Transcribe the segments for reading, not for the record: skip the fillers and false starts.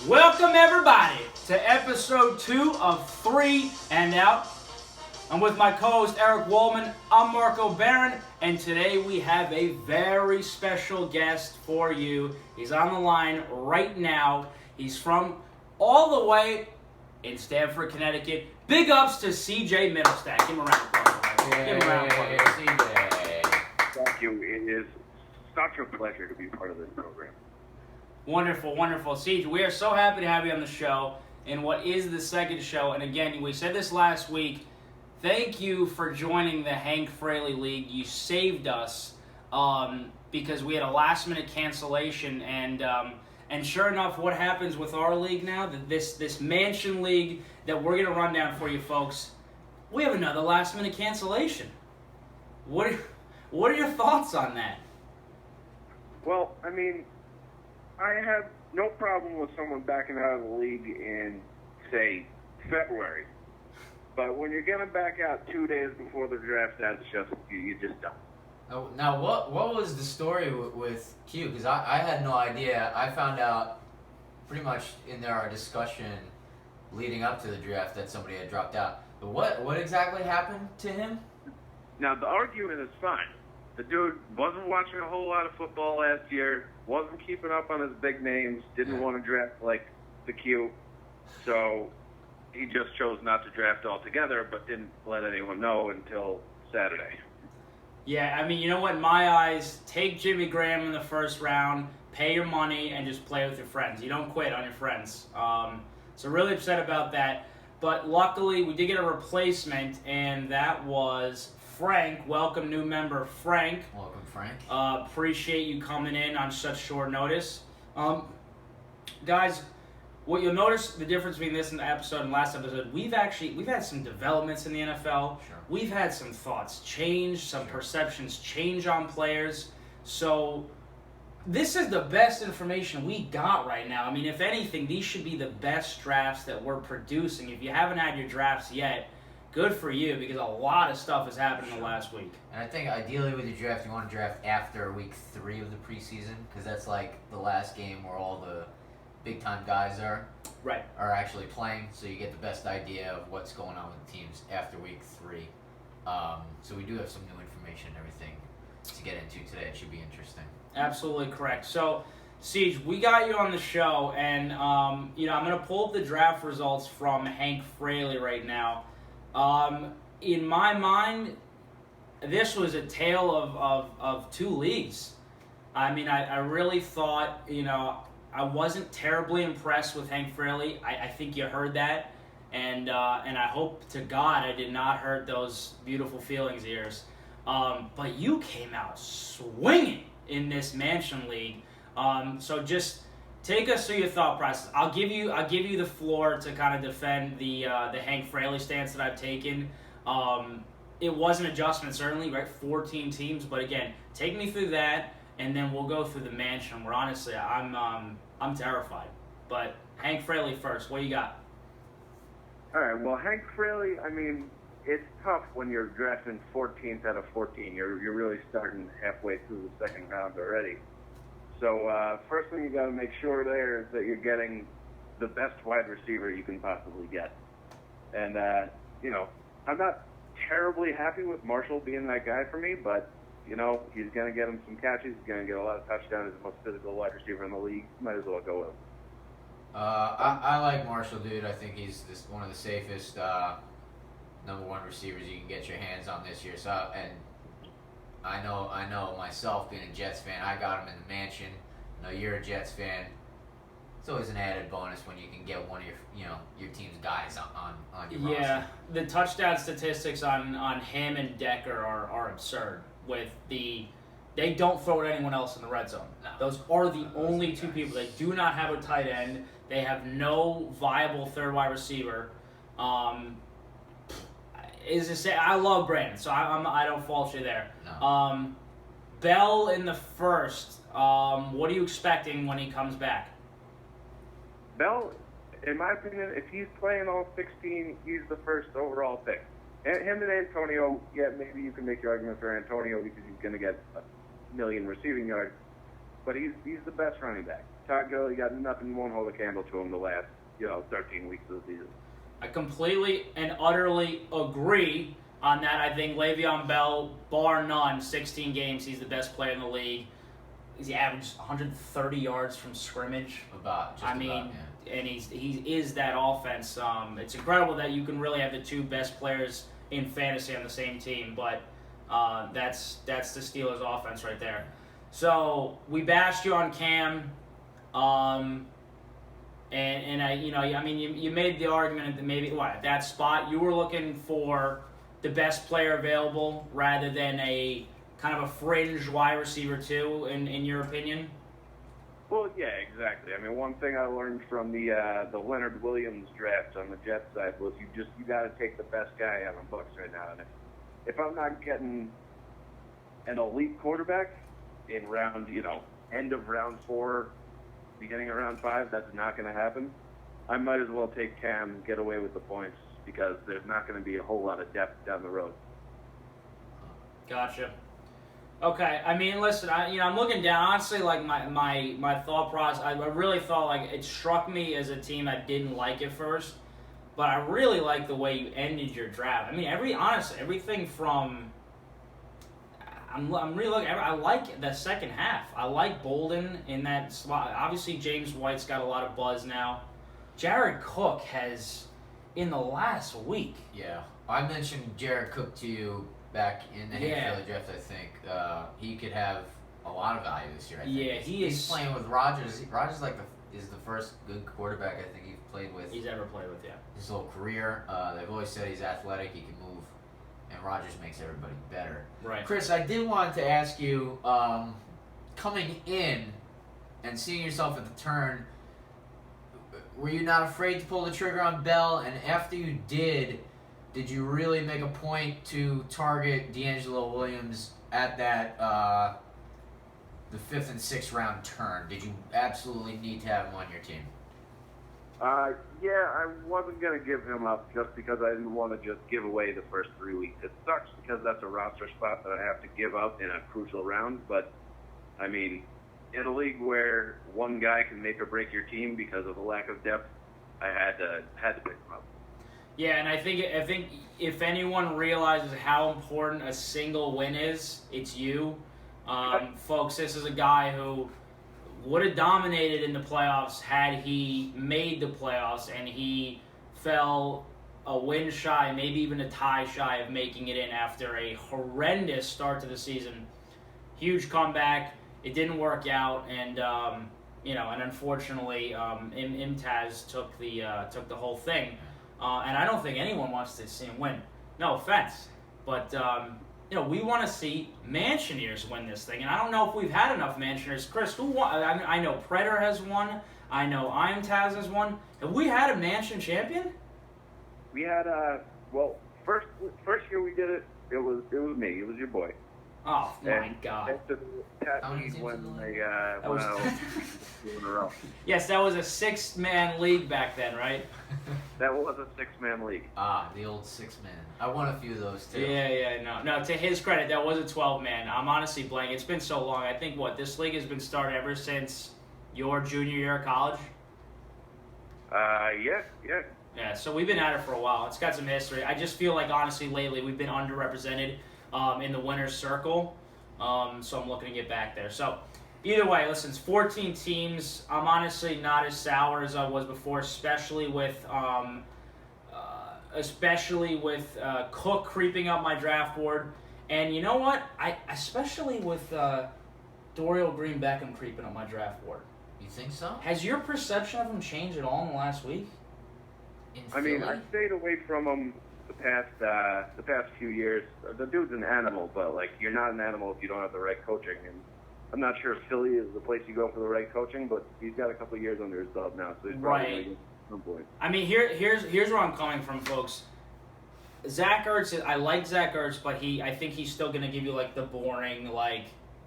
Welcome everybody to episode 2 of 3 and Out. I'm with my co-host Eric Woolman. I'm Marco Barron, and today we have a very special guest for you. He's on the line right now. He's from all the way in Stamford, Connecticut. Big ups to CJ Middlestack. Give him a round of applause. Give him a round of applause. CJ. Thank you. It is such a pleasure to be part of this program. Wonderful, wonderful. CJ, we are so happy to have you on the show in what is the second show. And again, we said this last week. Thank you for joining the Hank Fraley League. You saved us because we had a last-minute cancellation. And sure enough, what happens with our league now, this Mansion League that we're going to run down for you folks, we have another last-minute cancellation. What are your thoughts on that? Well, I mean, I have no problem with someone backing out of the league in, say, February. But when you're going to back out 2 days before the draft starts, you just don't. Oh, now, what was the story with Q? Because I had no idea. I found out pretty much in our discussion leading up to the draft that somebody had dropped out. But what exactly happened to him? Now, the argument is fine. The dude wasn't watching a whole lot of football last year, wasn't keeping up on his big names, didn't want to draft like the Q. So he just chose not to draft altogether, but didn't let anyone know until Saturday. Yeah, I mean, you know what? In my eyes, take Jimmy Graham in the first round, pay your money, and just play with your friends. You don't quit on your friends. So really upset about that. But luckily, we did get a replacement, and that was Frank. Welcome, new member Frank. Welcome, Frank. Appreciate you coming in on such short notice. Guys, what you'll notice the difference between this episode and last episode, we've had some developments in the NFL. Sure. We've had some thoughts change, some perceptions change on players. So this is the best information we got right now. I mean, if anything, these should be the best drafts that we're producing. If you haven't had your drafts yet, good for you, because a lot of stuff has happened in the last week. And I think ideally with your draft, you want to draft after week 3 of the preseason, because that's like the last game where all the big-time guys are actually playing, so you get the best idea of what's going on with the teams after week 3. So we do have some new information and everything to get into today. It should be interesting. Absolutely correct. So, Siege, we got you on the show, and I'm going to pull up the draft results from Hank Fraley right now. In my mind, this was a tale of two leagues. I mean, I really thought, I wasn't terribly impressed with Hank Fraley. I think you heard that, and I hope to God I did not hurt those beautiful feelings of yours. But you came out swinging in this Mansion League. So just take us through your thought process. I'll give you the floor to kind of defend the Hank Fraley stance that I've taken. It was an adjustment, certainly, right? 14 teams, but again, take me through that, and then we'll go through the Mansion. Where honestly, I'm terrified. But Hank Fraley first. What do you got? All right. Well, Hank Fraley, I mean, it's tough when you're drafting 14th out of 14. You're really starting halfway through the second round already. So first thing you got to make sure there is that you're getting the best wide receiver you can possibly get. And, I'm not terribly happy with Marshall being that guy for me, but, he's going to get him some catches. He's going to get a lot of touchdowns. He's the most physical wide receiver in the league. Might as well go with him. I like Marshall, dude. I think he's one of the safest number 1 receivers you can get your hands on this year. So, and I know myself being a Jets fan, I got him in the Mansion. I know you're a Jets fan. It's always an added bonus when you can get one of your team's guys on your roster. Yeah, the touchdown statistics on him and Decker are absurd. They don't throw at anyone else in the red zone. No. Those are the only two people. They do not have a tight end. They have no viable third wide receiver. I love Brandon, so I don't fault you there. No. Bell in the first. What are you expecting when he comes back? Bell, in my opinion, if he's playing all 16, he's the first overall pick. Him and Antonio, yeah, maybe you can make your argument for Antonio because he's going to get a million receiving yards, but he's the best running back. Todd Gurley got nothing, won't hold a candle to him the last, 13 weeks of the season. I completely and utterly agree on that. I think Le'Veon Bell, bar none, 16 games, he's the best player in the league. He averaged 130 yards from scrimmage. And he is that offense. It's incredible that you can really have the two best players in fantasy on the same team, but that's the Steelers' offense right there. So we bashed you on Cam, you made the argument that maybe at that spot you were looking for the best player available rather than a kind of a fringe wide receiver too, in your opinion. Well, yeah, exactly. I mean, one thing I learned from the Leonard Williams draft on the Jets side was you got to take the best guy on the books right now. And if I'm not getting an elite quarterback in round, end of round 4, beginning of round 5, that's not going to happen. I might as well take Cam, get away with the points, because there's not going to be a whole lot of depth down the road. Gotcha. Okay, I mean, listen, I'm looking down. Honestly, like my thought process, I really thought like it struck me as a team I didn't like at first, but I really like the way you ended your draft. I mean, everything from. I'm really looking. I like the second half. I like Bolden in that slot. Obviously, James White's got a lot of buzz now. Jared Cook has, in the last week. Yeah, I mentioned Jared Cook to you back in the Hank draft. I think he could have a lot of value this year. I think. He's playing with Rodgers. Rodgers is the first good quarterback I think he's ever played with. Yeah. His whole career. They've always said he's athletic. He can move. And Rodgers makes everybody better. Right. Chris, I did want to ask you, coming in and seeing yourself at the turn, were you not afraid to pull the trigger on Bell? And after you did you really make a point to target D'Angelo Williams at that the 5th and 6th round turn? Did you absolutely need to have him on your team? Yeah, I wasn't going to give him up just because I didn't want to just give away the first 3 weeks. It sucks because that's a roster spot that I have to give up in a crucial round. But, I mean, in a league where one guy can make or break your team because of the lack of depth, I had to pick him up. Yeah, and I think if anyone realizes how important a single win is, it's you. Folks, this is a guy who would have dominated in the playoffs had he made the playoffs, and he fell a win shy, maybe even a tie shy of making it in after a horrendous start to the season. Huge comeback. It didn't work out, and and unfortunately, Imtaz took the whole thing. And I don't think anyone wants to see him win. No offense, but we want to see Mansioneers win this thing, and I don't know if we've had enough Mansioneers. Chris, who won? I know Predator has won. I know Imtaz has won. Have we had a Mansion champion? We had first year we did it. It was me. It was your boy. Oh my God! When they went out in a row. Yes, that was a 6-man league back then, right? That was a 6-man league. The old 6-man. I won a few of those too. No. To his credit, that was a 12-man. I'm honestly blank. It's been so long. I think this league has been started ever since your junior year of college. Yeah. Yeah, so we've been at it for a while. It's got some history. I just feel like, honestly, lately we've been underrepresented in the winner's circle. So I'm looking to get back there. So either way, listen, it's 14 teams. I'm honestly not as sour as I was before, especially with Cook creeping up my draft board. And you know what? Especially with Dorial Green Beckham creeping up my draft board. You think so? Has your perception of him changed at all in the last week? I mean, I stayed away from him the past few years. The dude's an animal, but you're not an animal if you don't have the right coaching. And I'm not sure if Philly is the place you go for the right coaching, but he's got a couple of years under his belt now, so he's probably going to get at some point. I mean, here's where I'm coming from, folks. Zach Ertz, I like Zach Ertz, but I think he's still going to give you the boring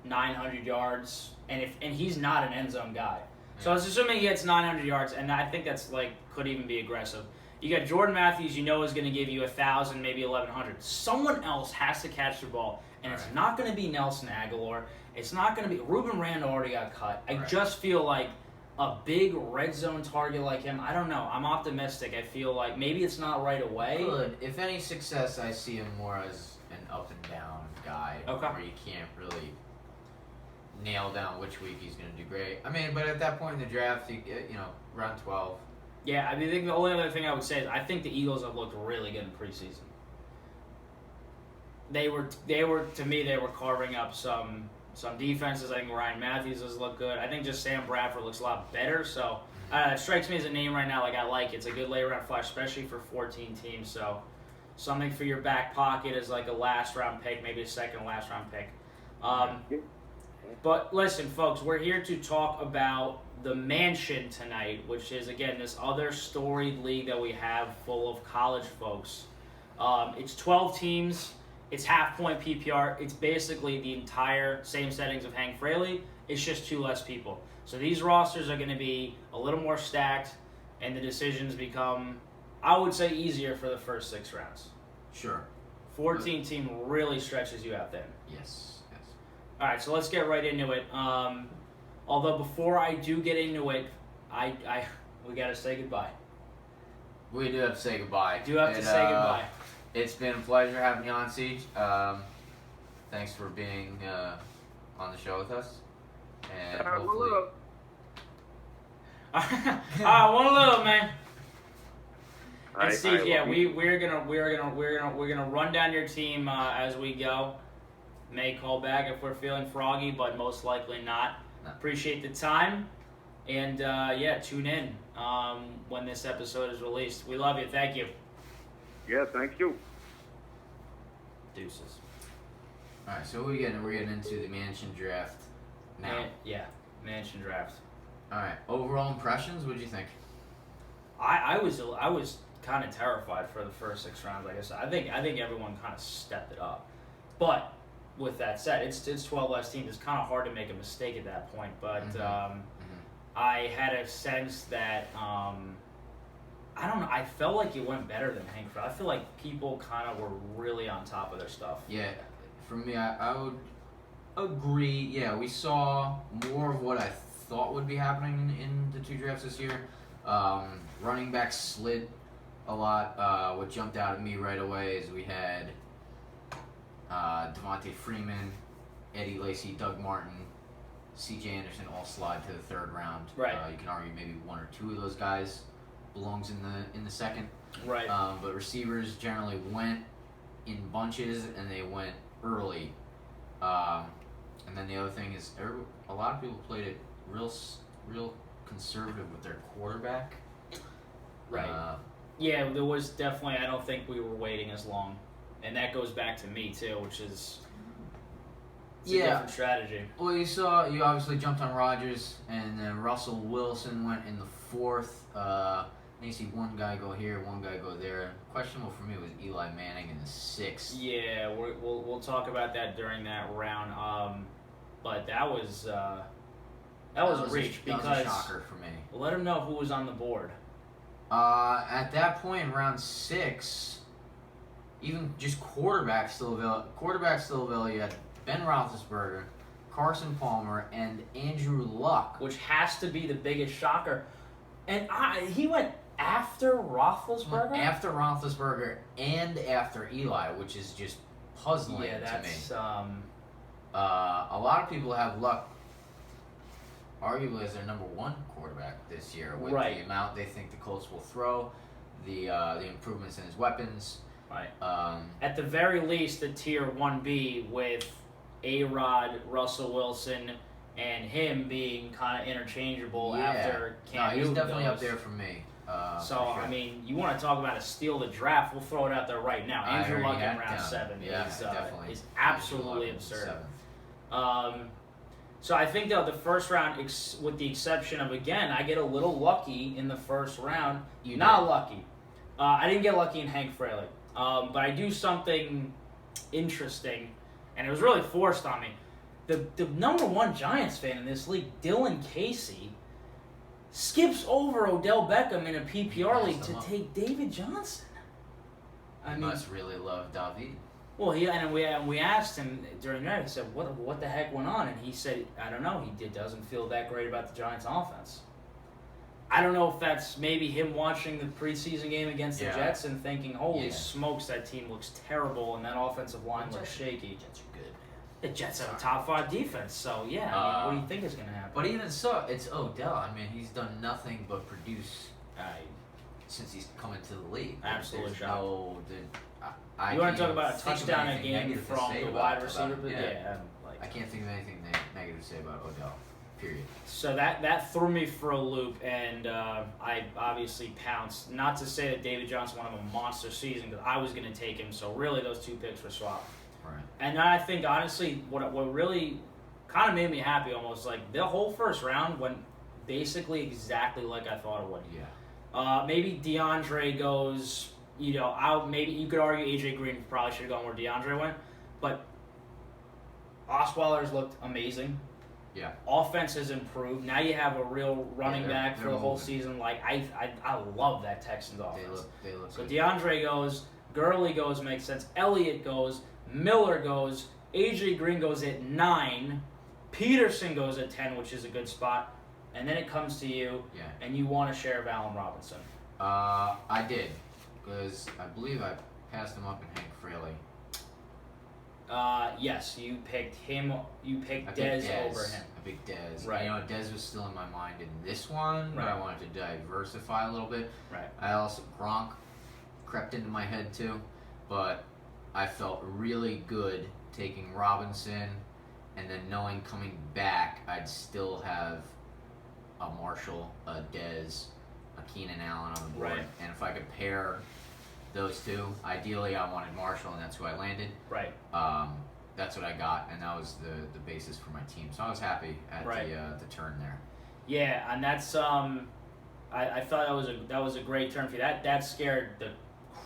900 yards, and he's not an end zone guy. So I was assuming he gets 900 yards, and I think that's could even be aggressive. You got Jordan Matthews, is going to give you 1,000, maybe 1,100. Someone else has to catch the ball, and it's not going to be Nelson Aguilar. It's not going to be Ruben Randle already got cut. I just feel like a big red zone target like him, I don't know. I'm optimistic. I feel like maybe it's not right away. Good. If any success, I see him more as an up and down guy, Okay. where you can't really nail down which week he's going to do great. I mean, but at that point in the draft, round 12. Yeah, I think the only other thing I would say is I think the Eagles have looked really good in preseason. They were to me they were carving up some defenses. I think Ryan Matthews has looked good. I think just Sam Bradford looks a lot better. So it strikes me as a name right now. Like I like it. It's a good late round flash, especially for 14 teams. So something for your back pocket is like a last round pick, maybe a second last round pick. But listen, folks, we're here to talk about the Mansion tonight, which is, again, this other storied league that we have full of college folks. It's 12 teams. It's half-point PPR. It's basically the entire same settings of Hank Fraley. It's just 2 less people. So these rosters are going to be a little more stacked, and the decisions become, I would say, easier for the first 6 rounds. Sure. 14 team really stretches you out then. Yes. All right, so let's get right into it. Although before I do get into it, we got to say goodbye. We do have to say goodbye. Do have to say goodbye. It's been a pleasure having you on, Siege. Thanks for being on the show with us. And hopefully... one little man. And Steve, I we're gonna run down your team as we go. May call back if we're feeling froggy, but most likely not. No. Appreciate the time, and tune in when this episode is released. We love you. Thank you. Yeah, thank you. Deuces. All right, so we're getting into the Mansion draft now. Mansion draft. All right, overall impressions. What did you think? I was kind of terrified for the first 6 rounds. Like I said, I think everyone kind of stepped it up, but with that said, it's 12 less teams. It's kind of hard to make a mistake at that point. But I had a sense that I don't know. I felt like it went better than Hank Fraley. I feel like people kind of were really on top of their stuff. Yeah, for me, I would agree. Yeah, we saw more of what I thought would be happening in the 2 drafts this year. Running back slid a lot. What jumped out at me right away is we had Devontae Freeman, Eddie Lacy, Doug Martin, C.J. Anderson all slide to the 3rd round. Right. You can argue maybe 1 or 2 of those guys belongs in the 2nd. Right. But receivers generally went in bunches and they went early. And then the other thing is a lot of people played it real conservative with their quarterback. Right. Yeah, there was definitely. I don't think we were waiting as long, and that goes back to me too, which is a different strategy. Well, you obviously jumped on Rodgers, and then Russell Wilson went in the 4th. And you see one guy go here, one guy go there. Questionable for me was Eli Manning in the 6th. Yeah, we'll talk about that during that round. But that was a reach because that was a shocker for me. Let him know who was on the board. At that point in round 6, even just quarterbacks still available. You had Ben Roethlisberger, Carson Palmer, and Andrew Luck, Which has to be the biggest shocker. And he went after Roethlisberger? After Roethlisberger and after Eli, which is just puzzling to me. That's A lot of people have Luck arguably as their number 1 quarterback this year with Right. the amount they think the Colts will throw, the improvements in his weapons. right. At the very least, the tier 1B with A-Rod, Russell Wilson, and him being kind of interchangeable after Cam he's Newton definitely goes. up there for me. So, for sure. I mean, you want to talk about a steal the draft, we'll throw it out there right now. I Andrew already Luck in had round down. 7 definitely. is absolutely Andrew Luck in absurd. the 7th. So I think, though, the first round, with the exception of, again, I get a little lucky in the first round. You Not did. lucky. I didn't get lucky in Hank Fraley. But I do something interesting, and it was really forced on me. The number 1 Giants fan in this league, Dylan Casey, skips over Odell Beckham in a PPR league to take David Johnson. I must really love David. Well, we asked him during the night. I said, "What the heck went on?" And he said, "I don't know. He doesn't feel that great about the Giants' offense." I don't know if that's maybe him watching the preseason game against the Yeah. Jets and thinking, holy Yeah. smokes, that team looks terrible and that offensive line looks shaky. Jets are good, man. The Jets have a top 5 defense, so yeah, I mean, what do you think is going to happen? But even so, it's Odell. I mean, he's done nothing but produce since he's come into the league. Absolute There's shock. I You want can't to talk even about a think of touchdown a anything game negative to from say the about- wide receiver? But yeah. like, I can't think of anything negative to say about Odell. Period. so that threw me for a loop, and I obviously pounced. Not to say that David Johnson won him a monster season, because I was going to take him. So really, those 2 picks were swapped. Right. And I think honestly, what really kind of made me happy, almost like the whole first round went basically exactly like I thought it would. Yeah. Maybe DeAndre goes. Maybe you could argue AJ Green probably should have gone where DeAndre went, but Osweiler's looked amazing. Yeah. Offense has improved. Now you have a real running Yeah, back for they're the whole moving. season. Like I love that Texans offense. They look So good. DeAndre goes, Gurley goes, makes sense. Elliott goes, Miller goes, AJ Green goes at 9, Peterson goes at 10, which is a good spot, and then it comes to you, Yeah. and you want to share of Allen Robinson. I did, because I believe I passed him up in Hank Fraley. Yes, you picked him. You picked I Dez picked Dez. over him. I picked Dez. Right. Dez was still in my mind in this one, but Right. I wanted to diversify a little bit. Right. I also Gronk crept into my head too, but I felt really good taking Robinson, and then knowing coming back I'd still have a Marshall, a Dez, a Keenan Allen on the board, Right. and if I could pair those two, ideally I wanted Marshall, and that's who I landed. Right. That's what I got, and that was the basis for my team. So I was happy at Right. the turn there. Yeah, and that's I thought that was a great turn for you. That scared the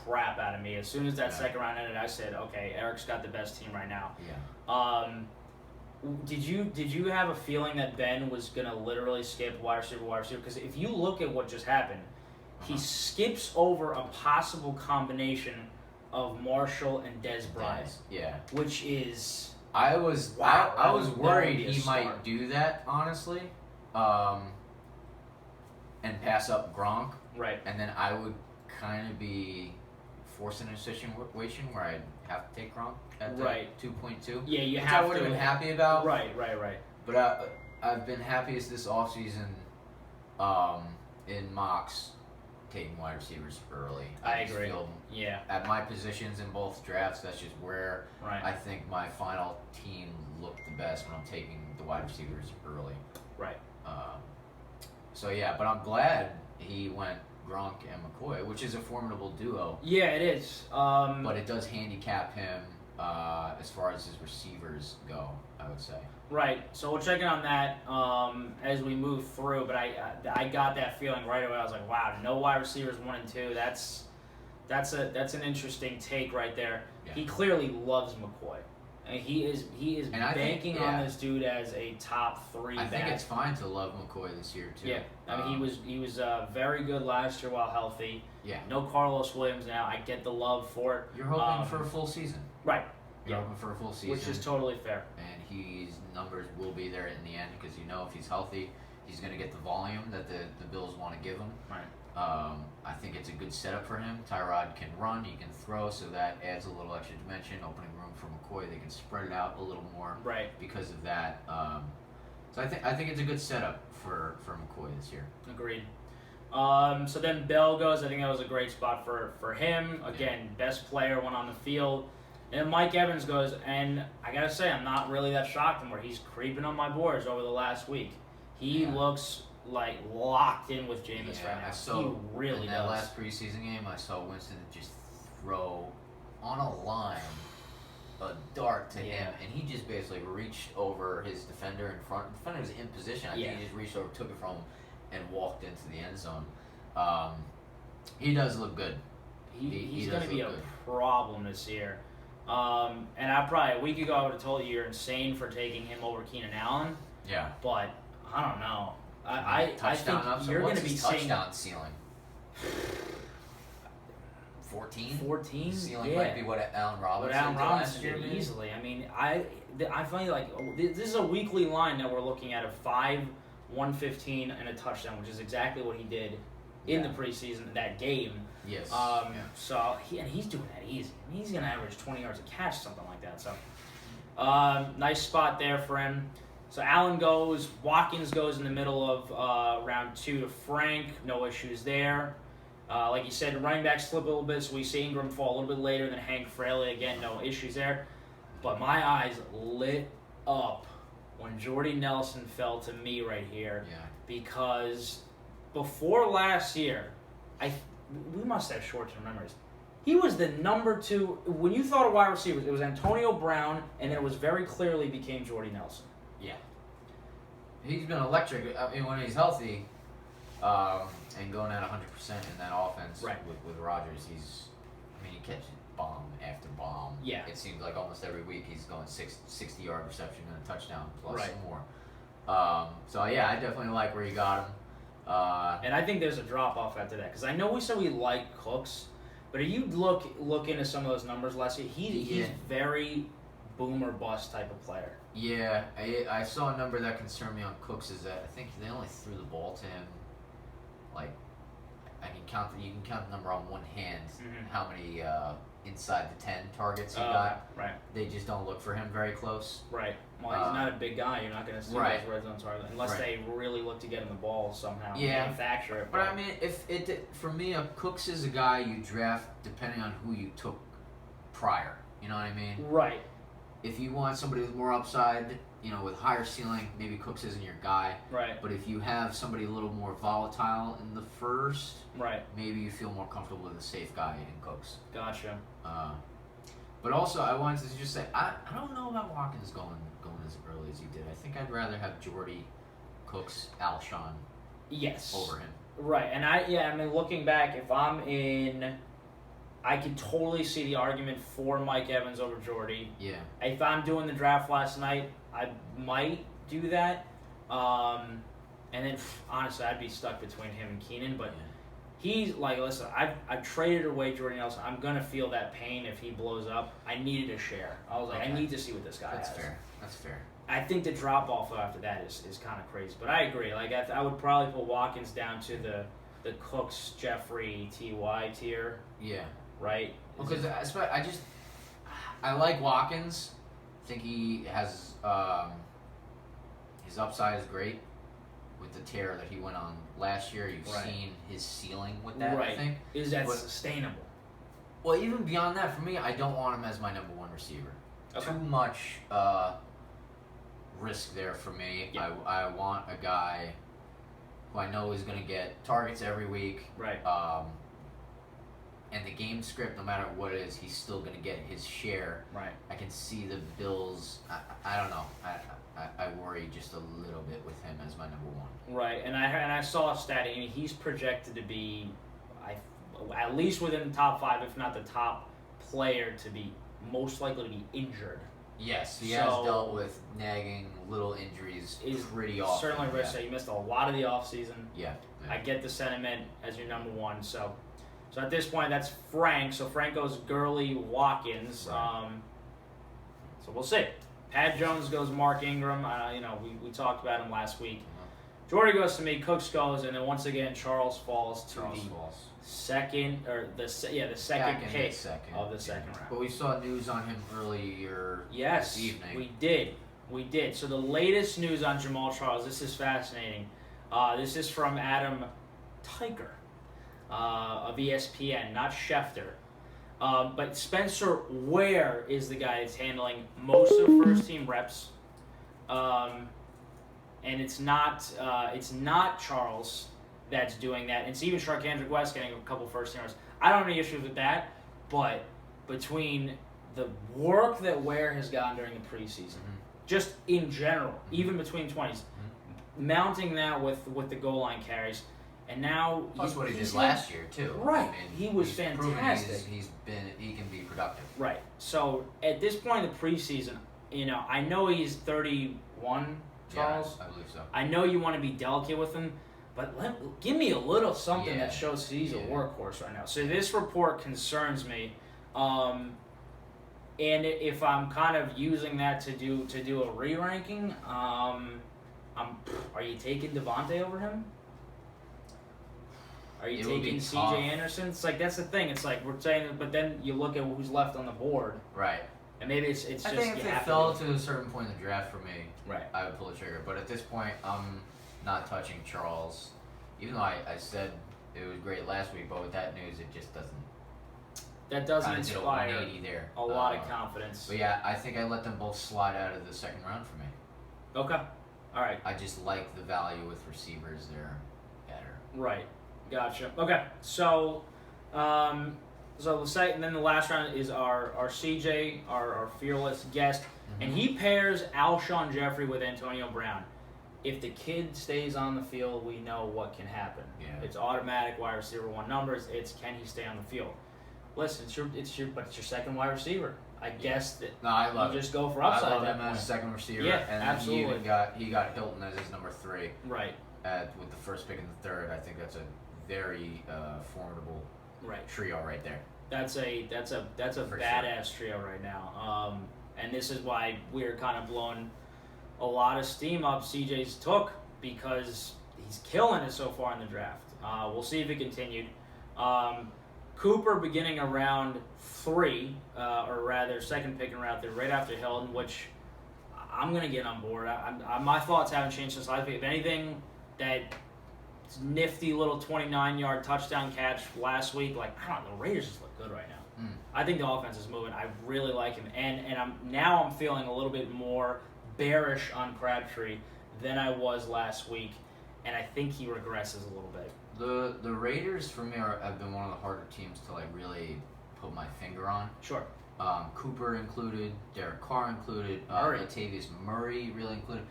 crap out of me. As soon as that Yeah. second round ended, I said, okay, Eric's got the best team right now. Yeah. Did you have a feeling that Ben was gonna literally skip wide receiver? Because if you look at what just happened, he skips over a possible combination of Marshall and Dez Bryant, Yeah. which is I was Wow, I was that would worried be a he start. might do that, honestly, and pass up Gronk, right. and then I would kind of be forced into a situation where I'd have to take Gronk at the Right. 2.2. Yeah, you which have I would have to. been happy about. Right. But I've been happiest this offseason in mocks taking wide receivers early. I just agree. feel Yeah. at my positions in both drafts, that's just where Right. I think my final team looked the best when I'm taking the wide receivers early. Right. So yeah, but I'm glad he went Gronk and McCoy, which is a formidable duo. Yeah, it is. But it does handicap him as far as his receivers go, I would say. Right. So we'll check in on that as we move through. But I got that feeling right away. I was like, wow, no wide receivers 1 and 2. That's an interesting take right there. Yeah. He clearly loves McCoy. And he is And I think, banking on this dude as a top 3 I back. think it's fine to love McCoy this year too. Yeah. I mean, he was very good last year while healthy. Yeah. No Carlos Williams now. I get the love for it. You're hoping for a full season. Right. You're Yeah. hoping for a full season. Which is totally fair. And his numbers will be there in the end because if he's healthy, he's going to get the volume that the Bills want to give him. Right. I think it's a good setup for him. Tyrod can run, he can throw, so that adds a little extra dimension, opening room for McCoy. They can spread it out a little more Right. because of that. So I think it's a good setup for McCoy this year. Agreed. So then Bell goes. I think that was a great spot for him. Again, best player when on the field. And Mike Evans goes, and I gotta say, I'm not really that shocked anymore. He's creeping on my boards over the last week. He looks like locked in with Jameis right now. I saw He really in that does. last preseason game, I saw Winston just throw on a line a dart to him, and he just basically reached over his defender in front. The defender was in position. I think he just reached over, took it from him, and walked into the end zone. He does look good. He's does going to be a look good. problem this year. And I probably a week ago I would have told you you're insane for taking him over Keenan Allen, Yeah. but I don't know. I think Touchdown you're going to be his seeing touchdown ceiling. 14? 14. Ceiling Yeah. might be what Allen But Robinson Allen did Robinson last year, did maybe? easily. I mean, I find like this is a weekly line that we're looking at of 5 115 and a touchdown, which is exactly what he did in the preseason, that game. Yes. So he's doing that easy. I mean, he's going to average 20 yards a catch, something like that. So nice spot there for him. So Allen goes, Watkins goes in the middle of round 2 to Frank. No issues there. Like you said, running backs slip a little bit, so we see Ingram fall a little bit later than Hank Fraley. Again, no issues there. But my eyes lit up when Jordy Nelson fell to me right here. Yeah. Because before last year, we must have short-term memories. He was the number 2. When you thought of wide receivers, it was Antonio Brown, and it was very clearly became Jordy Nelson. Yeah. He's been electric. I mean, when he's healthy and going at 100% in that offense with Rodgers, he catches bomb after bomb. Yeah. It seems like almost every week he's going 60-yard reception and a touchdown plus some more. So, yeah, I definitely like where you got him. And I think there's a drop-off after that. Because I know we said we like Cooks, but if you look into some of those numbers last year, he's very boom or bust type of player. Yeah, I saw a number that concerned me on Cooks is that I think they only threw the ball to him. Like, you can count the number on one hand how many inside the 10 targets he got. Right. They just don't look for him very close. Right. Well, he's not a big guy. You're not going to see those red zone targets unless they really look to get him the ball somehow. Yeah. Manufacture it. But I mean, for me, Cooks is a guy you draft depending on who you took prior. You know what I mean? Right. If you want somebody with more upside, with higher ceiling, maybe Cooks isn't your guy. Right. But if you have somebody a little more volatile in the first, maybe you feel more comfortable with a safe guy in Cooks. Gotcha. But also, I wanted to just say, I don't know about Watkins going as early as he did. I think I'd rather have Jordy, Cooks, Alshon over him. Right. And I mean, looking back, if I'm in... I could totally see the argument for Mike Evans over Jordy. Yeah. If I'm doing the draft last night, I might do that. And then, honestly, I'd be stuck between him and Keenan. But he's like, listen, I've traded away Jordy Nelson. I'm going to feel that pain if he blows up. I needed a share. I was like, I need to see what this guy has. That's fair. I think the drop-off after that is kind of crazy. But I agree. Like, I would probably put Watkins down to the Cooks, Jeffrey, T.Y. tier. Yeah. Right? Because I like Watkins. I think he has his upside is great with the tear that he went on last year. You've seen his ceiling with that. I think is that sustainable? Well, even beyond that, for me, I don't want him as my number 1 receiver. Okay. Too much risk there for me. Yeah. I want a guy who I know is going to get targets every week. Right. And the game script, no matter what it is, he's still going to get his share. Right. I can see the Bills. I don't know. I worry just a little bit with him as my number 1. Right, and I saw a stat. I mean, he's projected to be, at least within the top 5, if not the top player, to be most likely to be injured. Yes, he has dealt with nagging little injuries pretty often. Certainly, risk that he missed a lot of the offseason. Yeah. I get the sentiment as your number 1. So at this point, that's Frank. So Frank goes Gurley, Watkins. Right. So we'll see. Pat Jones goes Mark Ingram. We talked about him last week. Jordy goes to me. Cooks goes, and then once again Charles falls to second pick of the second round. But we saw news on him earlier this evening. We did. So the latest news on Jamal Charles. This is fascinating. This is from Adam Teicher of ESPN, not Schefter. But Spencer Ware is the guy that's handling most of first-team reps, and it's not Charles that's doing that. It's even Sharkandrick West getting a couple first-teamers. I don't have any issues with that, but between the work that Ware has gotten during the preseason, just in general, even between 20s, mounting that with the goal line carries. And now plus what he did last year too. Right, I mean, he was fantastic. He can be productive. Right. So at this point in the preseason, I know he's 31, Charles. Yeah, I believe so. I know you want to be delicate with him, but give me a little something that shows he's a workhorse right now. So this report concerns me, and if I'm kind of using that to do a re-ranking, Are you taking Devontae over him? Are you It would taking be C.J. tough. Anderson? It's like that's the thing. It's like we're saying, but then you look at who's left on the board, Right. and maybe it's I just think if you it have fell to to a certain point in the draft for me, right. I would pull the trigger. But at this point, I'm not touching Charles. Even though I said it was great last week, but with that news, it just doesn't. That doesn't Kind of did a inspire 180 there. a lot of confidence. But yeah, I think I let them both slide out of the second round for me. Okay, all right, I just like the value with receivers there better. right, gotcha. Okay, so the second, and then the last round is our CJ, our fearless guest, and he pairs Alshon Jeffrey with Antonio Brown. If the kid stays on the field, we know what can happen. Yeah. It's automatic wide receiver 1 numbers. It's can he stay on the field? Listen, it's your second wide receiver. I guess that No, I love you it. just go for I upside love at him that as a point. second receiver. Yeah, and absolutely. then he got Hilton as his number 3 Right, with the first pick and the third. I think that's a very formidable right. trio right there. That's a For badass trio right now. And this is why we're kind of blowing a lot of steam up CJ's took because he's killing it so far in the draft. We'll see if it continued. Cooper beginning around 3, or rather second pick in round 3, right after Hilton, which I'm gonna get on board. My thoughts haven't changed since last week. If anything, that nifty little 29-yard touchdown catch last week, like I don't know, the Raiders just look good right now. I think the offense is moving. I really like him, and I'm feeling a little bit more bearish on Crabtree than I was last week, and I think he regresses a little bit. The Raiders for me have been one of the harder teams to like really put my finger on. Sure. Cooper included, Derek Carr included, Murray. Latavius Murray really included.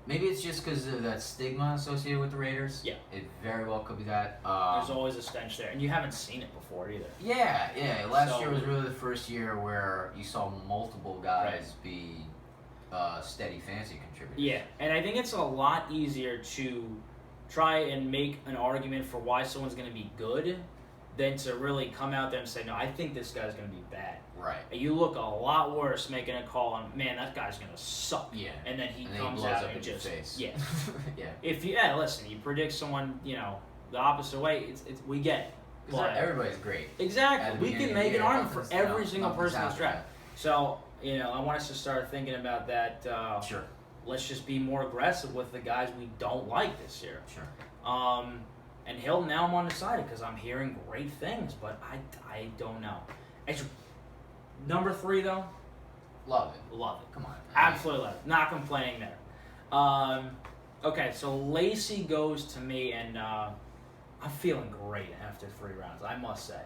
Maybe it's just because of that stigma associated with the Raiders. Yeah. It very well could be that. There's always a stench there, and you haven't seen it before either. Yeah. Last So- year was really the first year where you saw multiple guys be steady fantasy contributors. Yeah, and I think it's a lot easier to try and make an argument for why someone's going to be good than to really come out there and say, no, I think this guy's going to be bad. Right. And you look a lot worse making a call on, man, that guy's going to suck. Yeah. And then he And then comes blows out up and in your just face. yeah. Yeah. Listen, you predict someone, the opposite way, it's we get it. Because But- everybody's great. At Exactly. the We beginning can of the make an year, argument for nothing's- every single nothing's person in this happening. draft. So, I want us to start thinking about that. Sure. Let's just be more aggressive with the guys we don't like this year. Sure. And Hilton, now I'm undecided because I'm hearing great things, but I don't know. Number 3, though, Love it. love it. Come on. Absolutely love it. Not complaining there. Okay, so Lacey goes to me, and I'm feeling great after 3 rounds, I must say.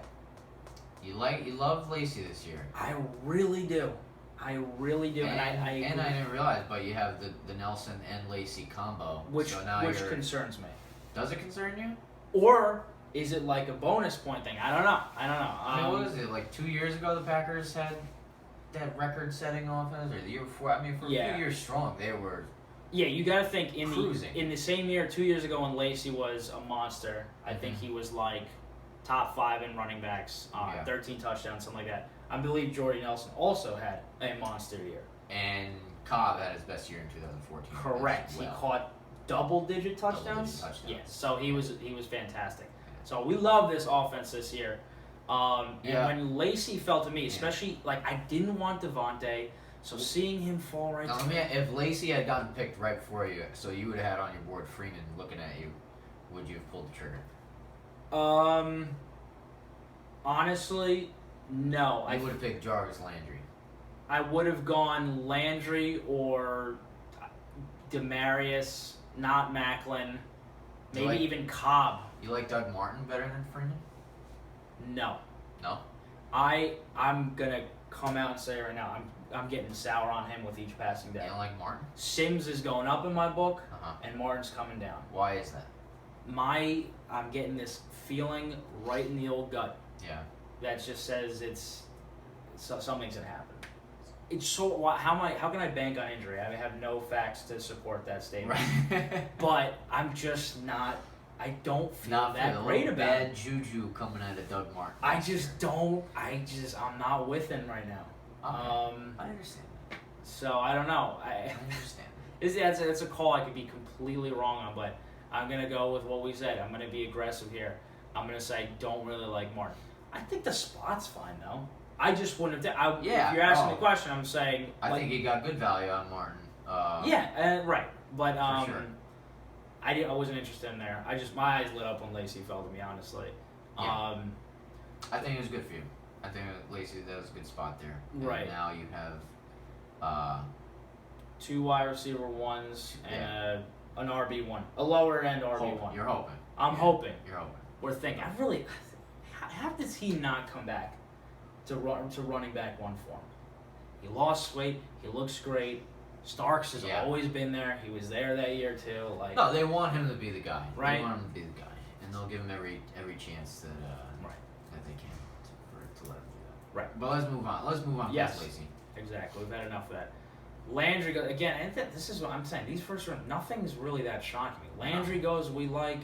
You love Lacey this year. I really do. I really do. And I agree. I didn't realize, but you have the Nelson and Lacey combo. Which so now concerns me. Does it concern you? Or is it like a bonus point thing? I don't know. I mean, what was it, like 2 years ago the Packers had that record-setting offense? Or the year before? I mean, for a few years strong, they were Yeah, you got to think cruising. in the same year, 2 years ago when Lacey was a monster, I think he was like top 5 in running backs, 13 touchdowns, something like that. I believe Jordy Nelson also had a monster year. And Cobb had his best year in 2014. Correct. as well. He caught double-digit touchdowns. Double-digit touchdowns. Yeah, so he was fantastic. So we love this offense this year. And when Lacey fell to me, especially like I didn't want Devontae, so seeing him fall right Now, to me. if Lacey had gotten picked right before you, so you would have had on your board Freeman looking at you, would you have pulled the trigger? Honestly, no. I would have picked Jarvis Landry. I would have gone Landry or Demarius, not Macklin, maybe even Cobb. You like Doug Martin better than Freeman? No. No? I'm gonna come out and say right now, I'm getting sour on him with each passing You day. don't like Martin? Sims is going up in my book, Uh-huh. and Martin's coming down. Why is that? I'm getting this feeling right in the old gut Yeah. that just says something's gonna happen. It's so how can I bank on injury? I have no facts to support that statement. Right. But I'm just not. I don't feel Not that for the great little about bad it. juju coming out of Doug Martin. I just don't. I'm not with him right now. Okay. I understand that. So I don't know. I understand That's a call I could be completely wrong on, but I'm gonna go with what we said. I'm gonna be aggressive here. I'm gonna say don't really like Martin. I think the spot's fine though. I just wouldn't have. Yeah, If you're asking oh. the question, I'm saying. I think he got good value on Martin. Right. But For sure. I wasn't interested in there. My eyes lit up when Lacey fell to me, honestly. Yeah. I think it was good for you. I think Lacey, that was a good spot there. And Right. now you have 2 wide receiver ones Yeah. and an RB1, a lower end RB1. hope. You're hoping. I'm Yeah, hoping. You're hoping. We're thinking. How does he not come back to running back one form? He lost weight. He looks great. Starks has Yeah. always been there. He was there that year too. Like No, they want him to be the guy. Right. They want him to be the guy, and they'll give him every chance that Right. that they can to let him do that. Right. But let's move on. Let's move on. Yes. Past Lacey. Exactly. We've had enough of that. Landry goes again, and this is what I'm saying. These first round, nothing's really that shocking me. Landry goes, we like.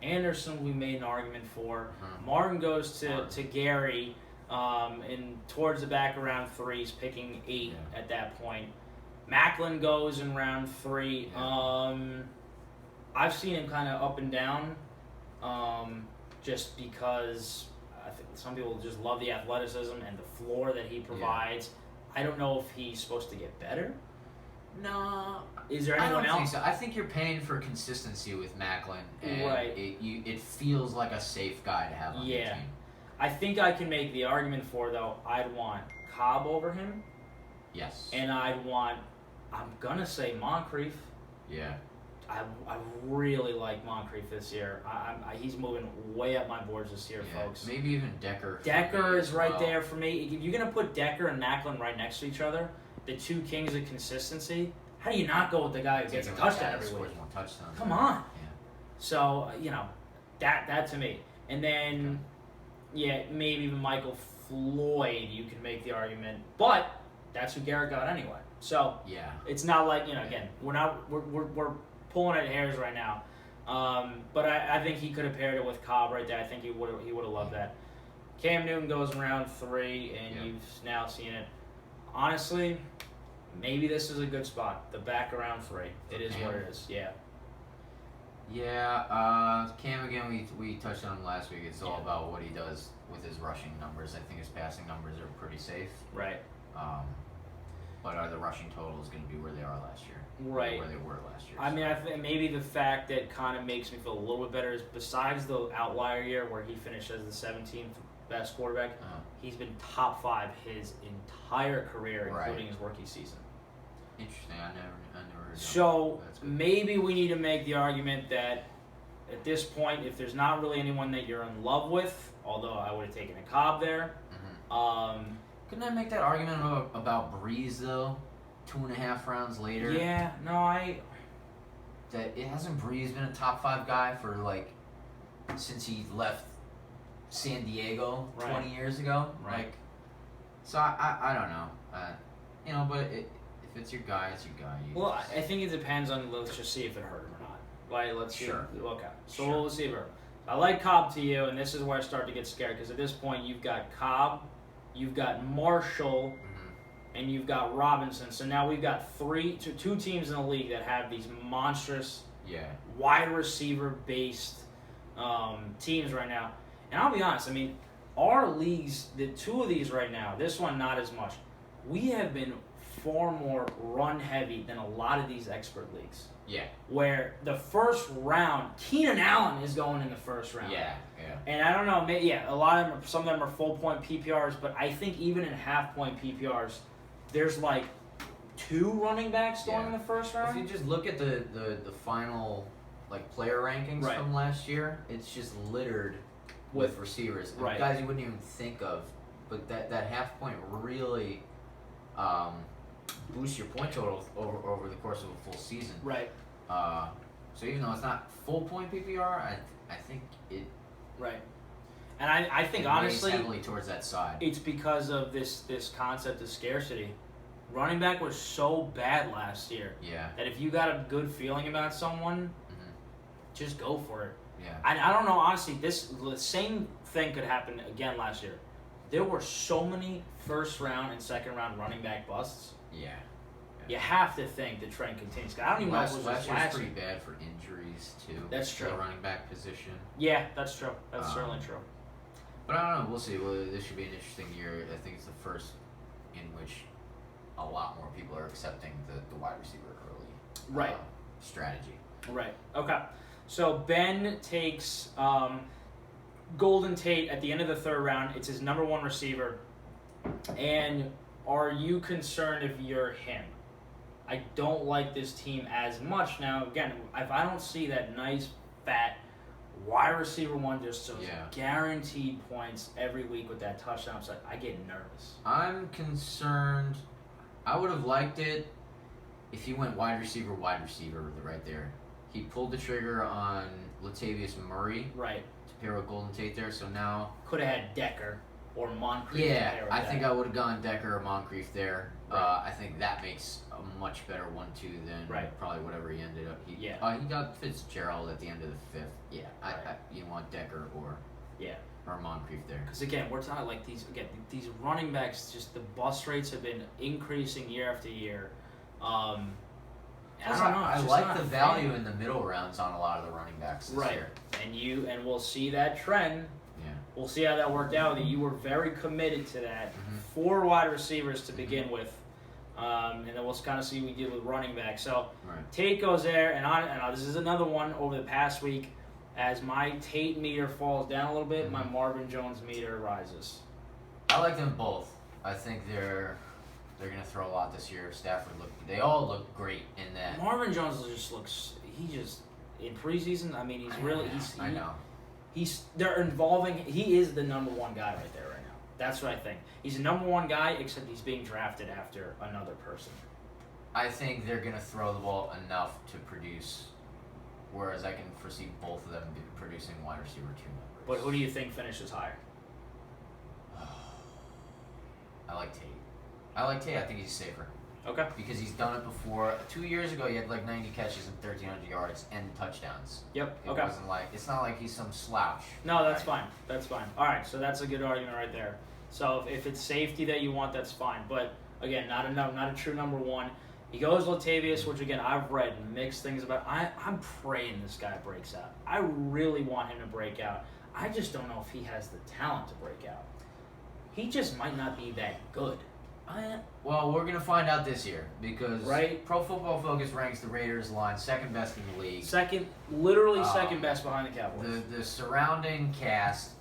Anderson, we made an argument for. Mhm. Martin goes to Martin. Gary, in towards the back of round 3. He's picking 8 Yeah. at that point. Macklin goes in round 3. Yeah. I've seen him kind of up and down, just because I think some people just love the athleticism and the floor that he provides. I don't know if he's supposed to get better. No, Is there I anyone don't else? think so. I think you're paying for consistency with Macklin, and Right. it feels like a safe guy to have on Yeah. your team. I think I can make the argument for, though, I'd want Cobb over him, Yes. and I'm going to say Moncrief. Yeah. I really like Moncrief this year. He's moving way up my boards this year, Yeah. folks. Maybe even Decker. for Decker me is as right well. there for me. If you're going to put Decker and Macklin right next to each other, the two kings of consistency, how do you not go with the guy who gets a Taking the guy touchdown that every scores week? more touchdowns. Come on. Yeah. So, that to me. And then, maybe even Michael Floyd, you can make the argument. But that's who Garrett got anyway. So, Yeah. it's not like, again, we're pulling at hairs right now. But I think he could have paired it with Cobb right there. I think he would have loved that. Cam Newton goes in round 3, and Yeah. you've now seen it. Honestly, maybe this is a good spot. The back around 3. It is what it is. Yeah. Yeah, Cam again. We touched on him last week. It's all Yeah. about what he does with his rushing numbers. I think his passing numbers are pretty safe. Right. But are the rushing totals going to be where they are last year? Right. Where they were last year. I mean, I think maybe the fact that kind of makes me feel a little bit better is besides the outlier year where he finished as the 17th best quarterback, he's been top 5 his entire career, Right. including his rookie season. Interesting. I never heard that. So That's good. maybe we need to make the argument that at this point, if there's not really anyone that you're in love with, although I would have taken a Cobb there. Mhm. Couldn't I make that argument about Breeze though? 2.5 rounds later. Yeah, no, That it hasn't Breeze been a top 5 guy for since he left San Diego Right. 20 years ago. Right. So I don't know. But if it's your guy, it's your guy. Well, I think it depends on. Let's just see if it hurt him or not. Like, let's see. Sure. Okay. So Sure. we'll see if it hurt. I like Cobb to you, and this is where I start to get scared because at this point you've got Cobb, you've got Marshall, and you've got Robinson. So now we've got two teams in the league that have these monstrous Yeah. wide receiver based teams right now. And I'll be honest, I mean, our leagues, the 2 of these right now, this one not as much. We have been far more run heavy than a lot of these expert leagues. Yeah. Where the first round, Keenan Allen is going in the first round. Yeah. And I don't know, a lot of them, some of them are full point PPRs, but I think even in half point PPRs, there's 2 running backs going in the first round. If you just look at the final player rankings Right. from last year, it's just littered with receivers, Right. guys you wouldn't even think of. But that half point really boosts your point total over the course of a full season. Right. So even though it's not full point PPR, I think it. Right. And I think it honestly, weighs heavily towards that side. it's because of this concept of scarcity. Running back was so bad last year Yeah. that if you got a good feeling about someone, Mhm. just go for it. Yeah. I don't know, honestly, the same thing could happen again last year. There were so many first round and second round running back busts. Yeah. you have to think the trend continues. I don't even know if it was last just year's last pretty year. bad for injuries too. That's for true. The running back position. Yeah, that's true. That's certainly true. But I don't know. We'll see. Well, this should be an interesting year. I think it's the first in which a lot more people are accepting the wide receiver early Right. Strategy. Right. Okay. So Ben takes Golden Tate at the end of the third round. It's his number one receiver. And are you concerned if you're him? I don't like this team as much. Now, again, if I don't see that nice, fat wide receiver one just those guaranteed points every week with that touchdown, it's like I get nervous. I'm concerned. I would have liked it if he went wide receiver right there. He pulled the trigger on Latavius Murray Right. to pair with Golden Tate there, so now... Could have had Decker or Moncrief. Yeah, to pair with I that. think I would have gone Decker or Moncrief there. Right. I think that makes a much better 1-2 than probably whatever he ended up. He got Fitzgerald at the end of the fifth. Yeah, Right. you want Decker or Moncrief there. Because again, we're talking like these running backs. Just the bust rates have been increasing year after year. I don't know. I like the value in the middle rounds on a lot of the running backs this year. And we'll see that trend. Yeah. We'll see how that worked out with you. You were very committed to that. 4 wide receivers to begin with. And then we'll kind of see what we did with running back. So Tate goes there, and this is another one over the past week. As my Tate meter falls down a little bit, my Marvin Jones meter rises. I like them both. I think they're going to throw a lot this year. Stafford they all look great in that. Marvin Jones just looks. He just in preseason. I mean, he's really. I know. They're involving. He is the number one guy right there right now. That's what I think. He's the number one guy, except he's being drafted after another person. I think they're going to throw the ball enough to produce, whereas I can foresee both of them producing wide receiver 2 numbers. But who do you think finishes higher? I like Tate. I think he's safer. Okay. Because he's done it before. 2 years ago, he had like 90 catches and 1,300 yards and touchdowns. Yep. It wasn't like it's not like he's some slouch. No, that's fine. That's fine. All right, so that's a good argument right there. So if it's safety that you want, that's fine. But again, not a true number one. He goes Latavius, which again I've read mixed things about. I'm praying this guy breaks out. I really want him to break out. I just don't know if he has the talent to break out. He just might not be that good. Well, we're going to find out this year because Pro Football Focus ranks the Raiders line second best in the league. Second best behind the Cowboys. The surrounding cast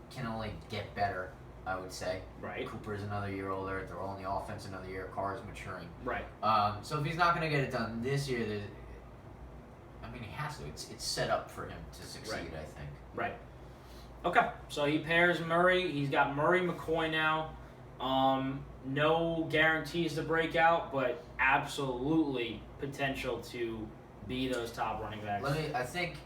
can only get better, I would say. Right. Cooper's another year older. They're all in the offense another year. Carr's maturing. Right. So if he's not going to get it done this year, he has to. It's set up for him to succeed, I think. Right. Okay, so he pairs Murray. He's got Murray McCoy now. No guarantees to break out, but absolutely potential to be those top running backs. I think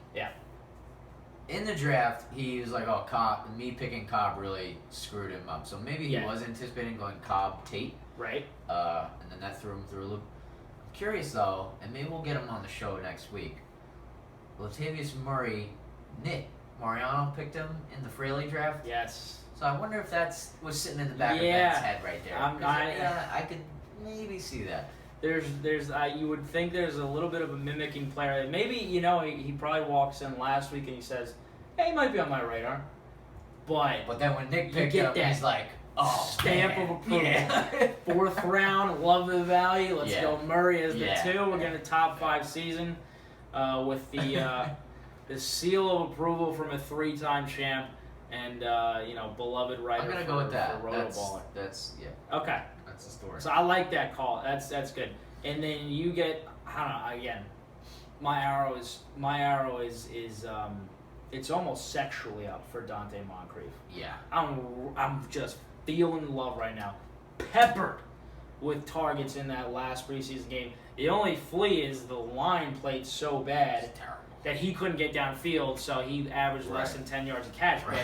in the draft, he was like, oh, Cobb, me picking Cobb really screwed him up. So maybe he was anticipating going Cobb, Tate. Right. And then that threw him through a loop. I'm curious, though, and maybe we'll get him on the show next week. Latavius Murray, Nick Mariano picked him in the Fraley draft. Yes. So I wonder if was sitting in the back of Ben's head right there. I could maybe see that. You would think there's a little bit of a mimicking player. Maybe, he probably walks in last week and he says, hey, he might be on my radar. But then when Nick picked him, he's like, oh, stamp of approval. Yeah. 4th round, love the value. Let's go Murray as the 2. We're going to top 5 season with the seal of approval from a 3-time champ. And beloved writer. I'm gonna go with that. Rotoballer. That's okay. That's the story. So I like that call. That's good. And then you get again. My arrow is it's almost sexually up for Dante Moncrief. Yeah. I'm just feeling love right now. Peppered with targets in that last preseason game. The only flea is the line played so bad. It's terrible. That he couldn't get downfield, so he averaged less than 10 yards a catch. But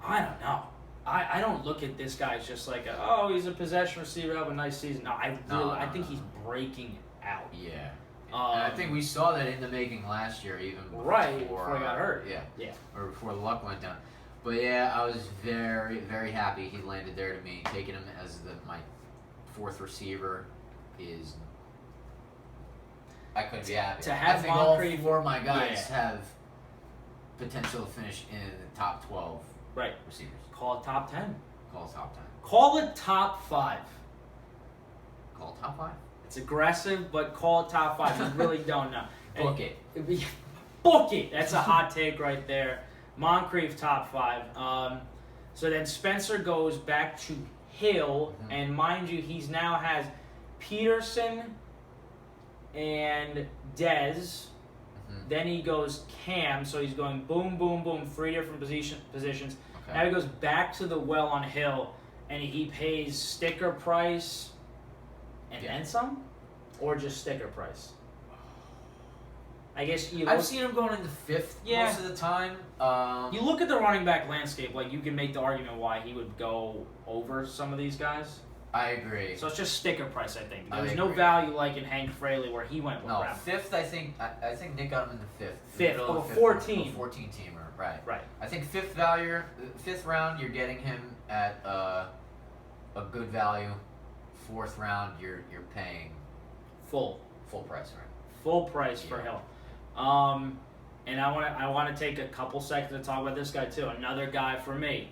I don't know. I don't look at this guy as just like, he's a possession receiver, have a nice season. No, I think he's breaking out. Yeah. And I think we saw that in the making last year, even before he got hurt. Yeah. Or before the luck went down. But yeah, I was very, very happy he landed there to me, taking him as my 4th receiver. is. I couldn't be happy. To have I think Moncrief, all 4 of my guys yeah. have potential to finish in the top 12 Right. receivers. Call it top 10. Call it top 10. Call it top 5. Call it top 5. It's aggressive, but call it top 5. You really don't know. Book it. Book it. That's a hot take right there. Moncrief top 5. So then Spencer goes back to Hill, and mind you, he's now has Peterson and Dez. Then he goes Cam, so he's going boom, boom, boom, 3 different positions. Okay. Now he goes back to the well on Hill, and he pays sticker price and then some, or just sticker price. I guess I've seen him going into 5th most of the time. You look at the running back landscape, like you can make the argument why he would go over some of these guys. I agree. So it's just sticker price, I think. I There's no agree. value like in Hank Fraley where he went No, round. 5th. I think Nick got him in the 5th. Fifth, Middle of a the 14. 14 teamer, right? Right. I think 5th round, you're getting him at a good value. 4th round, you're paying Full price, right? Full price for Yeah. Hill. And I want to take a couple seconds to talk about this guy too. Another guy for me,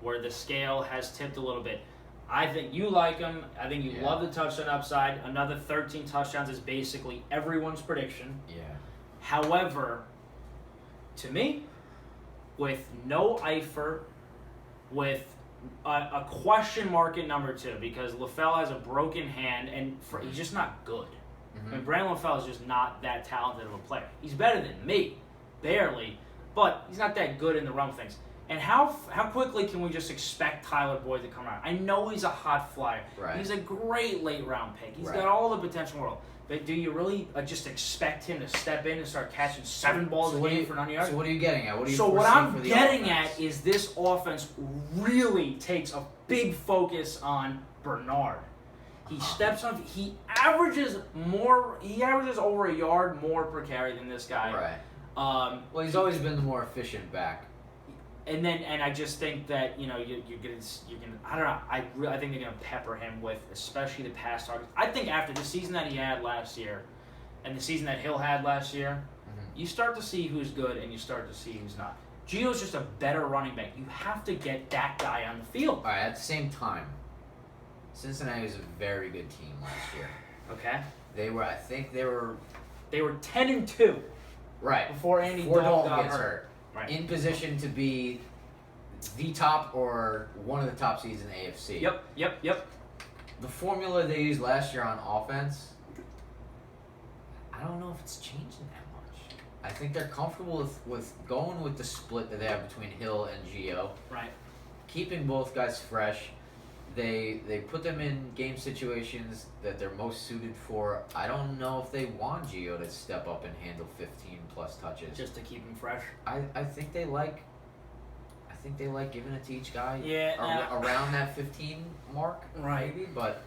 where the scale has tipped a little bit. I think you like him. I think you love the touchdown upside. Another 13 touchdowns is basically everyone's prediction. Yeah. However, to me, with no Eifert, with a question mark at number 2, because LaFell has a broken hand and he's just not good. I mean, Brandon LaFell is just not that talented of a player. He's better than me, barely, but he's not that good in the realm of things. And how quickly can we just expect Tyler Boyd to come around? I know he's a hot flyer. Right. He's a great late round pick. He's Right. got all the potential in the world. But do you really just expect him to step in and start catching 7 balls a game for 90 yards? So what are you getting at? What do you So what foresee I'm for the getting offense? at is this offense really takes a big focus on Bernard. He steps on. He averages over a yard more per carry than this guy. Right. Well, he's always been the more efficient back. And I just think that you're gonna I don't know. I think they're gonna pepper him with especially the pass targets. I think after the season that he had last year, and the season that Hill had last year, you start to see who's good and you start to see who's not. Gio's just a better running back. You have to get that guy on the field. All right. At the same time, Cincinnati was a very good team last year. Okay. They were. I think they were. They were 10-2 Right. before Andy Before Dalton Dalton got gets hurt. hurt. Right. In position to be the top or one of the top seeds in the AFC. Yep. The formula they used last year on offense, I don't know if it's changing that much. I think they're comfortable with going with the split that they have between Hill and Gio. Right. Keeping both guys fresh. They put them in game situations that they're most suited for. I don't know if they want Gio to step up and handle 15 plus touches. Just to keep him fresh. I think they like giving it to each guy around that 15 mark, Right. maybe. But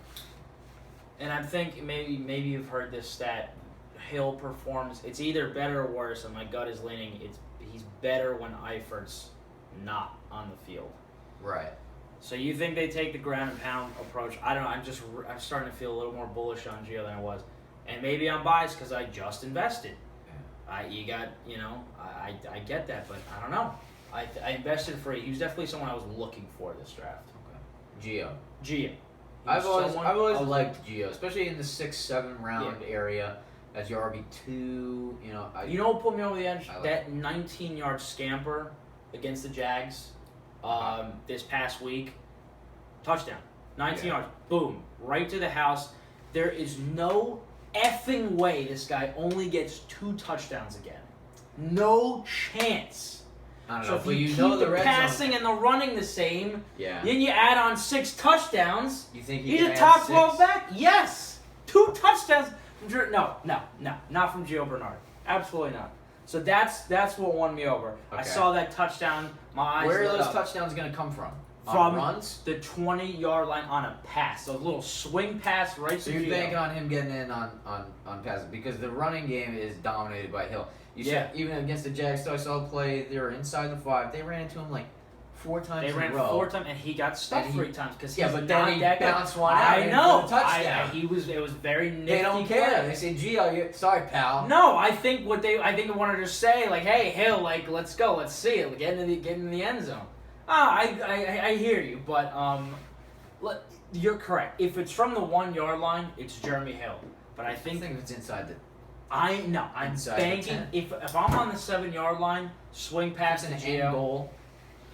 And I think maybe you've heard this stat. Hill performs. It's either better or worse, and my gut is leaning. He's better when Eifert's not on the field. right, So you think they take the ground and pound approach? I don't know. I'm starting to feel a little more bullish on Gio than I was, and maybe I'm biased because I just invested. I get that, but I don't know. I invested for he was definitely someone I was looking for this draft. Gio. Gio. I've always liked Gio, especially in the 6-7 round Yeah. area as your RB2. You know what put me over the edge? I like That 19-yard scamper against the Jags this past week. Touchdown. 19 yards. Boom. Right to the house. There is no effing way this guy only gets 2 touchdowns again. No chance. I don't So know, if but you you keep know the the red passing zone. and the running the same, Yeah. then you add on 6 touchdowns. You think He's can a add top 6? 12 back? Yes. 2 touchdowns. No, not from Gio Bernard. Absolutely not. So that's what won me over. I Okay. saw that touchdown. My eyes Where are lit those up. touchdowns going to come from? From On runs? the 20-yard line on a pass. So a little swing pass right So to you're Gio. banking on him getting in on passes because the running game is dominated by Hill. You Yeah. said even against the Jags, so I saw a play. They were inside the 5. They ran into him like 4 times They in ran a row. 4 times, and he got stuffed And he- 3 times because Yeah, but then he bounced one out I and know. for the touchdown. It was very nifty. They don't care. play. They say, "Gee, sorry, pal." No, I think they wanted to say like, "Hey, Hill, like, let's go, let's see it, get in the end zone." I hear you, but you're correct. If it's from the 1 yard line, it's Jeremy Hill. But I I think think it's inside the. I'm Inside the banking 10. if I'm on the 7 yard line, swing pass It's to an end Gio. goal.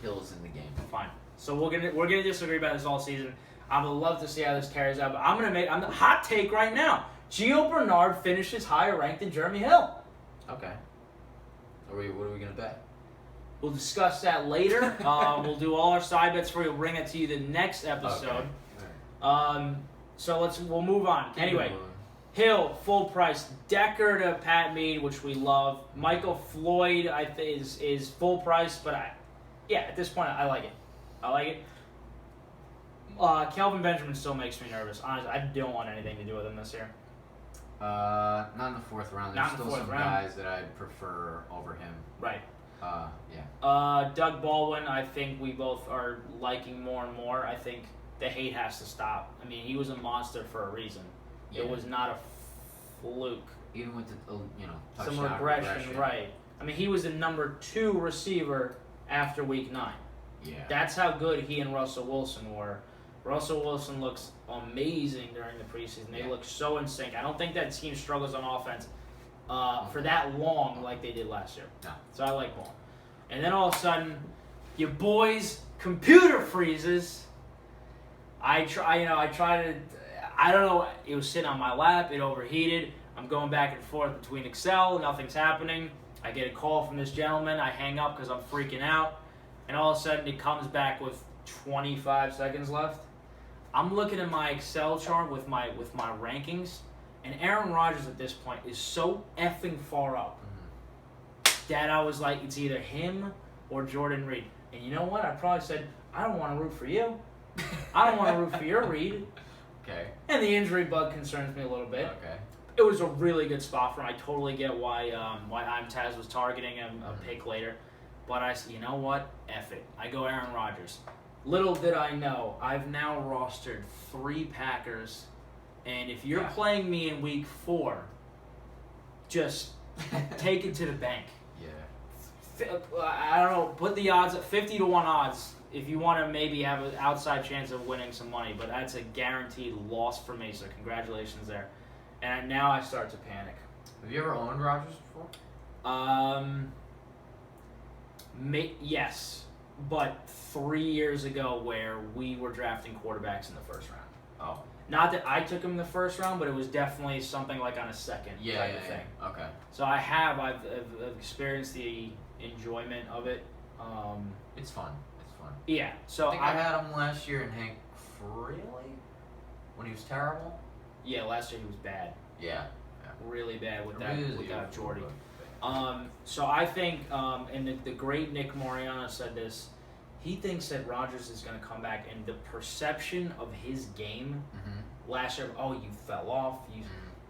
Hill's in the game. Fine. So we're gonna disagree about this all season. I would love to see how this carries out, but I'm the hot take right now. Gio Bernard finishes higher ranked than Jeremy Hill. Okay. What are we gonna bet? We'll discuss that later. We'll do all our side bets for you. We'll bring it to you the next episode. Okay. So we'll move on. Keep Anyway, moving. Hill full price. Decker to Pat Mead, which we love. Michael Floyd I think is full price, but at this point I like it. I like it. Kelvin Benjamin still makes me nervous. Honestly, I don't want anything to do with him this year. Not in the 4th round. There's Not in the still 4th some round. guys that I'd prefer over him. Right. Yeah. Doug Baldwin, I think we both are liking more and more. I think the hate has to stop. I mean, he was a monster for a reason. Yeah. It was not a fluke. Even with the Some touchdown regression, right. I mean, he was the number 2 receiver after week 9. Yeah. That's how good he and Russell Wilson were. Russell Wilson looks amazing during the preseason. They look so in sync. I don't think that team struggles on offense for that long like they did last year. No. So I like ball. And then all of a sudden, your boy's computer freezes. I don't know, it was sitting on my lap, it overheated. I'm going back and forth between Excel, nothing's happening. I get a call from this gentleman, I hang up because I'm freaking out. And all of a sudden it comes back with 25 seconds left. I'm looking at my Excel chart with my rankings, and Aaron Rodgers at this point is so effing far up that I was like, it's either him or Jordan Reed. And you know what? I probably said, I don't want to root for you. I don't want to root for your Reed. Okay. And the injury bug concerns me a little bit. Okay. It was a really good spot for him. I totally get why Taz was targeting him a pick later. But I said, you know what? F it. I go Aaron Rodgers. Little did I know, I've now rostered 3 Packers. And if you're playing me in week 4, just take it to the bank. Yeah. I don't know, put the odds at 50 to 1 odds if you want to maybe have an outside chance of winning some money, but that's a guaranteed loss for me, so congratulations there. And now I start to panic. Have you ever owned Rodgers before? Yes, but 3 years ago where we were drafting quarterbacks in the first round. Oh. Not that I took him in the first round, but it was definitely something like on a second type of thing. Okay. So I've experienced the enjoyment of it. It's fun. It's fun. Yeah. So I think I had him last year in Hank Fraley when he was terrible. Yeah, last year he was bad. Yeah. Really bad with Really that Jordy. good. So I think, and the great Nick Mariano said this, he thinks that Rodgers is going to come back, and the perception of his game last year, you fell off.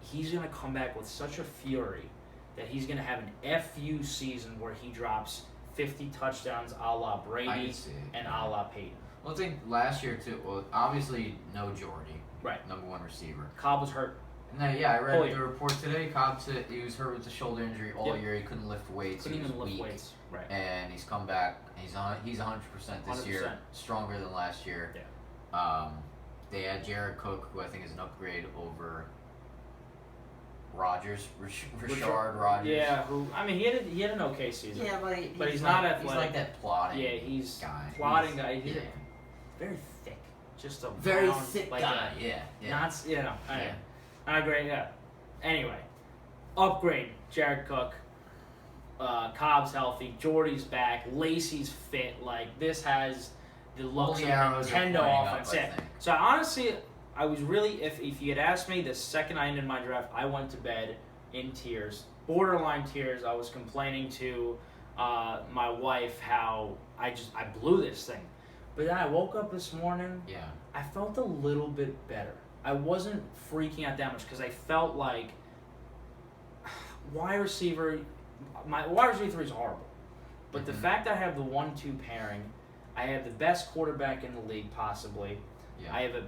He's going to come back with such a fury that he's going to have an FU season where he drops 50 touchdowns a la Brady and a la Peyton. Well, I think last year, too, obviously no Jordy. Right. Number 1 receiver. Cobb was hurt. No, I read the report today. Cobb said he was hurt with a shoulder injury all year. He couldn't lift weights. Couldn't he was even lift weak. weights. Right. And he's come back. He's 100% this year. 100%. Stronger than last year. Yeah. They had Jared Cook, who I think is an upgrade over Rodgers, Rashard Rodgers. Yeah, he had an okay season. Yeah, but he's not athletic. He's like that plodding. Yeah, he's guy. plotting guy. He's Yeah. very thick. Just a Very round, thick like guy. Yeah. Not Yeah. I agree. Yeah. Anyway, upgrade Jared Cook. Cobb's healthy. Jordy's back. Lacey's fit. Like this has the looks of Nintendo offense. Yeah. So honestly, I was really if you had asked me the second I ended my draft, I went to bed in tears, borderline tears. I was complaining to my wife how I blew this thing. But then I woke up this morning. Yeah. I felt a little bit better. I wasn't freaking out that much because I felt like my wide receiver 3 is horrible. But the fact that I have the 1-2 pairing, I have the best quarterback in the league, possibly. Yeah. I have a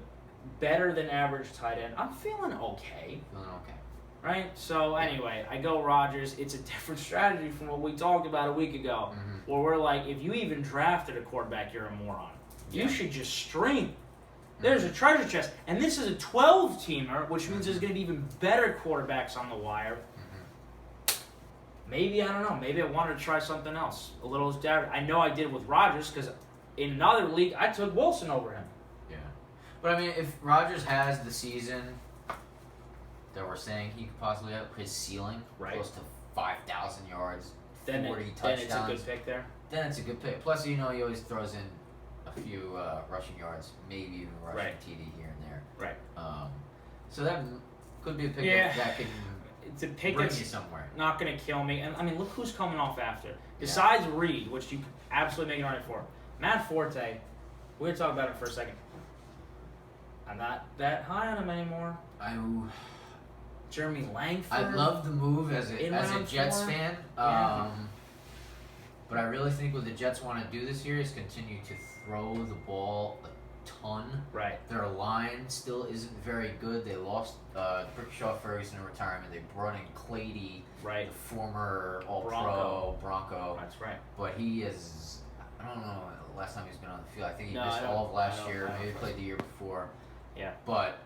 better than average tight end. I'm feeling okay. Feeling okay. Right? So, anyway, I go Rodgers. It's a different strategy from what we talked about a week ago, Mm-hmm. where we're like, if you even drafted a quarterback, you're a moron. Yeah. You should just string. There's a treasure chest. And this is a 12-teamer, which means there's going to be even better quarterbacks on the wire. Maybe, I don't know. Maybe I wanted to try something else. A little different. I know I did with Rodgers because in another league, I took Wilson over him. Yeah. But, I mean, if Rodgers has the season that we're saying he could possibly have, his ceiling, Right. close to 5,000 yards, Then, 40 then touchdowns, it's a good pick there. then it's a good pick. Plus, you know, he always throws in a few rushing yards, maybe even a rushing Right. TD here and there. Right. So that could be a pick Yeah. that could It's a pick bring that's you somewhere. not going to kill me. And I mean, look who's coming off after. Besides Reed, which you could absolutely make an argument for. Matt Forte, we're going to talk about him for a second. I'm not that high on him anymore. Jeremy Langford. I love the move as a round Jets 4. fan. Yeah. But I really think what the Jets want to do this year is continue to throw the ball a ton. Right. Their line still isn't very good. They lost Brickshaw Ferguson in retirement. They brought in Clady, Right. the former All-Pro Bronco. That's right. But he is, I don't know the last time he's been on the field. I think he No, missed I don't- all of last I don't- year. I don't Maybe think played so. the year before. Yeah. But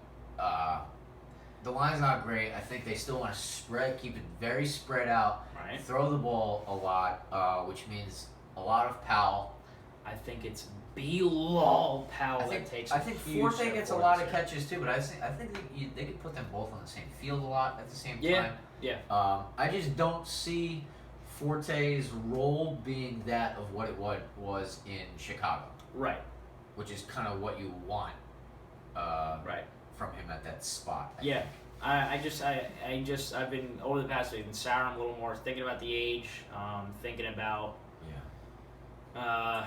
the line's not great. I think they still want to keep it very spread out. Right. Throw the ball a lot, which means a lot of Powell. I think it's Bilal Powell that takes I think a huge Forte step gets a forward lot this of year. catches too, but I think they could put them both on the same field a lot at the same Yeah, time. yeah. I just don't see Forte's role being that of what it was in Chicago, Right. which is kind of what you want Right. from him at that spot. I Yeah. think. I've been over the past week been souring a little more, thinking about the age, thinking about I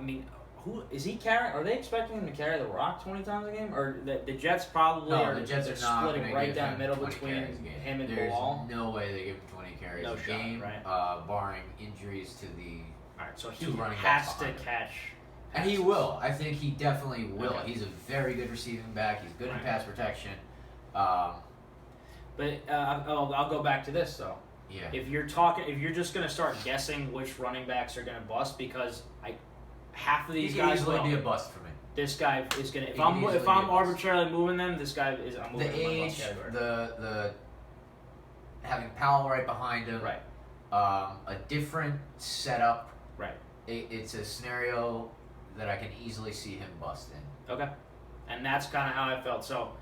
mean, who is he carrying? Are they expecting him to carry the rock 20 times a game, or the Jets probably No, are? the Jets they're are not splitting gonna right give down him the middle 20 between carries a game. him and There's Bilal. no way they give him 20 carries No a shot, game, right? barring injuries to the. All right, so Two he running has backs to behind him. catch. And he passes. will. I think he definitely will. Okay. He's a very good receiving back. He's good in Right. pass protection. But I'll go back to this though. Yeah. If you're just gonna start guessing which running backs are gonna bust, because half of He these could guys easily will. be a bust for me. This guy is gonna. He could easily If be a I'm bust. arbitrarily moving them, this guy is. I'm The moving him in my bust age, category. the having Powell right behind him. Right. A different setup. Right. It's a scenario that I can easily see him bust in. Okay. And that's kind of how I felt. So,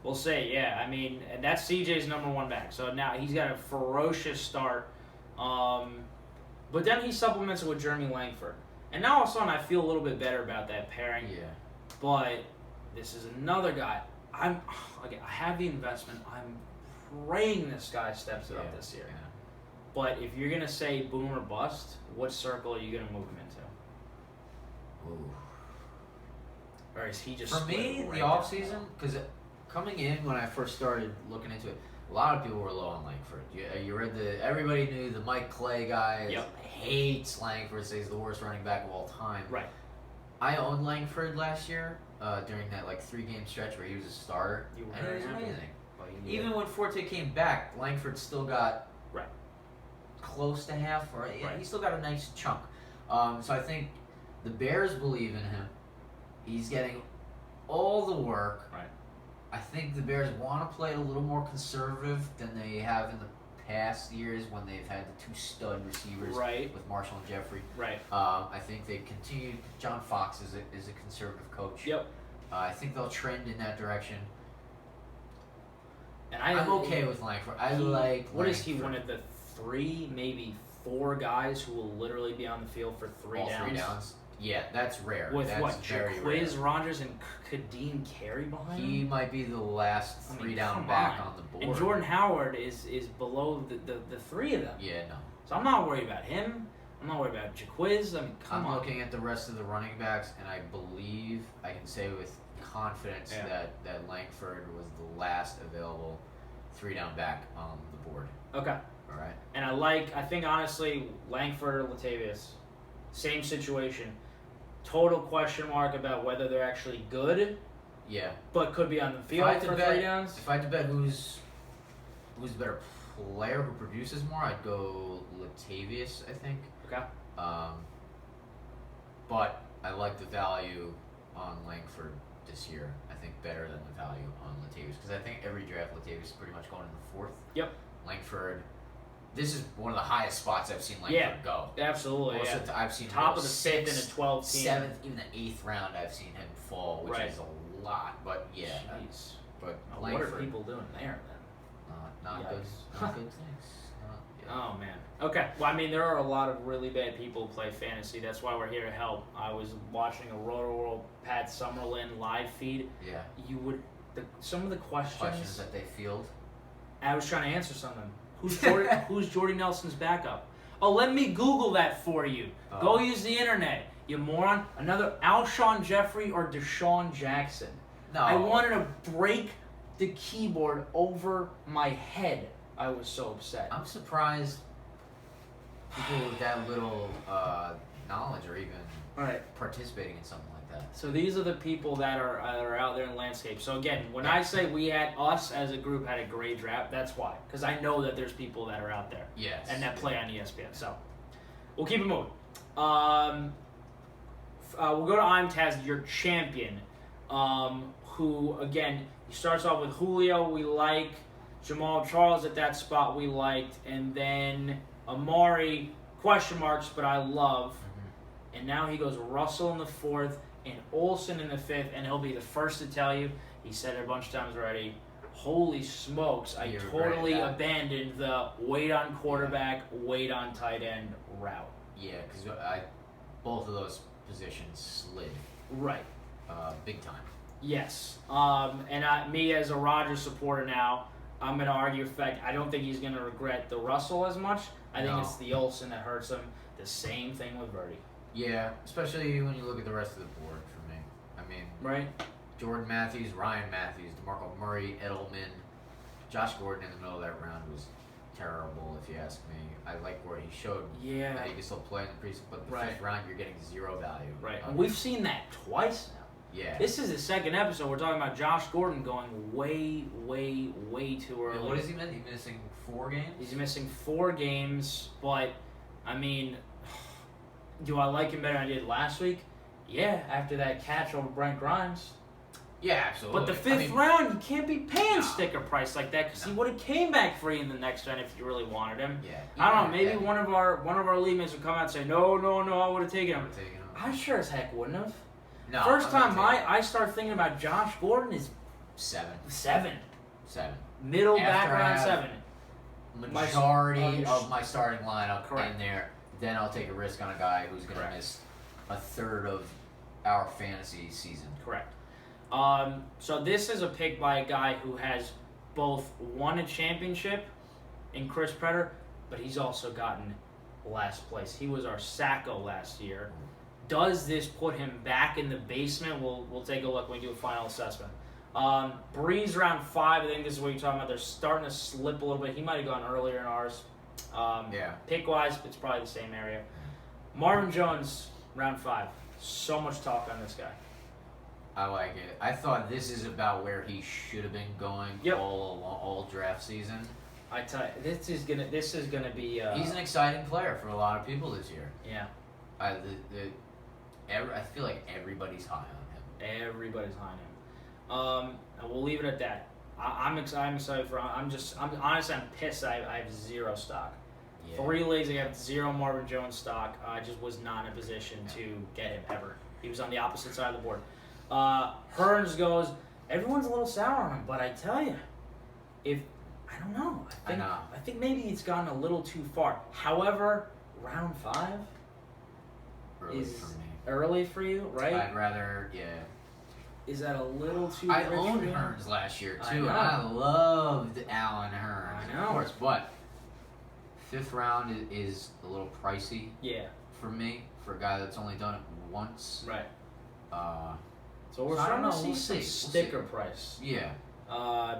we'll see. Yeah, I mean, and that's CJ's number one back. So now he's got a ferocious start. But then he supplements it with Jeremy Langford. And now all of a sudden I feel a little bit better about that pairing. Yeah. But this is another guy. I have the investment. I'm praying this guy steps it up this year. Yeah. But if you're gonna say boom or bust, what circle are you gonna move him into? Ooh. Or is he just For split me, right the down off season, because coming in when I first started looking into it, a lot of people were low on Langford. You read everybody knew the Mike Clay guy Yep. hates Langford, says he's the worst running back of all time. Right. I owned Langford last year during that 3-game stretch where he was a starter, You were and very he was happy. amazing. Well, you need Even it. when Forte came back, Langford still got Right. close to half, or Right. he still got a nice chunk. So I think the Bears believe in him. He's getting all the work. Right. I think the Bears want to play a little more conservative than they have in the past years when they've had the 2 stud receivers Right. with Marshall and Jeffrey. Right. I think they continue. John Fox is a conservative coach. Yep. I think they'll trend in that direction. And I'm okay with Langford. I like. What is he? Langford. One of the 3, maybe 4 guys who will literally be on the field for 3 All downs. 3 downs. Yeah, that's rare. With that's what? very Jaquiz rare. Rogers and Kadeem Carey behind He him. might be the last I mean, 3 down come back on. on the board. And Jordan Howard is below the 3 of them. Yeah, no. So I'm not worried about him. I'm not worried about Jaquiz. I mean, come I'm on. looking at the rest of the running backs, and I believe I can say with confidence Yeah. that Langford was the last available 3 down back on the board. Okay. All right. And I think honestly Langford or Latavius same situation. Total question mark about whether they're actually good, Yeah. but could be on the If I field had to for bet- 3 downs. If I had to bet who's a better player who produces more, I'd go Latavius, I think. Okay. But I like the value on Langford this year. I think better than the value on Latavius because I think every draft Latavius is pretty much going in the 4th. Yep. Langford. This is one of the highest spots I've seen Langford Yeah. go. Absolutely. Most Yeah. of the I've seen him Top go of the 5th and a 12 team. 7th, even the 8th round. I've seen him fall, which Right. is a lot. But yeah, Jeez. but Now, what are Langford, people doing there then? not good, Yikes. not good things. Yeah. Oh man. Okay. Well, I mean, there are a lot of really bad people who play fantasy. That's why we're here to help. I was watching a Roto World Pat Summerlin live feed. Yeah. You would some of the Questions that they field. I was trying to answer some of them. Who's Jordy Nelson's backup? Oh, let me Google that for you. Go use the internet, you moron. Another Alshon Jeffrey or Deshaun Jackson. No. I wanted to break the keyboard over my head. I was so upset. I'm surprised people with that little knowledge are even All right. participating in something like that. So these are the people that are out there in the landscape. So again, when I say us as a group had a great draft, that's why. Because I know that there's people that are out there Yes. and that play on ESPN. So we'll keep it moving. We'll go to Imtaz, your champion, who again he starts off with Julio. We like Jamal Charles at that spot. We liked, and then Amari question marks, but I love. Mm-hmm. And now he goes Russell in the 4th and Olsen in the 5th, and he'll be the first to tell you. He said it a bunch of times already. Holy smokes! I You totally regretted that. abandoned the wait on quarterback, wait on tight end route. Yeah, because both of those positions slid Right. big time. Yes. Me as a Rodgers supporter now, I'm going to argue the fact I don't think he's going to regret the Russell as much. I think No. it's the Olsen that hurts him. The same thing with Verdi. Yeah, especially when you look at the rest of the board for me. I mean, Right? Jordan Matthews, Ryan Matthews, DeMarco Murray, Edelman, Josh Gordon in the middle of that round was terrible, if you ask me. I like where he showed Yeah. that he can still play in the preseason, but the Right. 5th round, you're getting 0 value. Right. on And we've him. seen that twice now. Yeah. This is the second episode. We're talking about Josh Gordon going way, way, way too Yeah, early. what is he missing? He's missing 4 games? He's missing 4 games, but, I mean, do I like him better than I did last week? Yeah, after that catch over Brent Grimes. Yeah, absolutely. But the 5th round, you can't be paying No. sticker price like that because he No. would have came back free in the next round if you really wanted him. Yeah. I don't know. even Maybe at one of our league mates would come out and say, no, I would have taken him. that, taking him. I sure as heck wouldn't have. No, First I'm not time taking him. I start thinking about Josh Gordon is 7. 7. Middle After back I round have- 7. Majority my- of my starting lineup Correct. in there, then I'll take a risk on a guy who's going to Correct. miss a third of our fantasy season. Correct. So this is a pick by a guy who has both won a championship in Chris Predator, but he's also gotten last place. He was our Sacco last year. Does this put him back in the basement? We'll take a look when we do a final assessment. Breeze round 5, I think this is what you're talking about. They're starting to slip a little bit. He might have gone earlier in ours. Yeah. Pick-wise, it's probably the same area. Marvin Jones, round 5. So much talk on this guy. I like it. I thought this is about where he should have been going Yep. all draft season. I tell you, this is gonna be. He's an exciting player for a lot of people this year. Yeah. I feel like everybody's high on him. Everybody's behind him. And we'll leave it at that. I'm excited for. I'm honestly pissed. I have 0 stock. Yeah. 3 leagues, I have 0 Marvin Jones stock. I just was not in a position to get him ever. He was on the opposite side of the board. Hearns goes. Everyone's a little sour on him, but I tell you, I don't know. I think maybe it's gone a little too far. However, round 5 Early is for me. early for you, right? I'd rather, Is that a little too? I rich for owned you? Hearns last year I too, know. and I loved Alan Hearns, I know. of course. But 5th round is a little pricey Yeah. for me for a guy that's only done it once. Right. Uh, So we're So I don't starting to know, see we'll some see. sticker price yeah,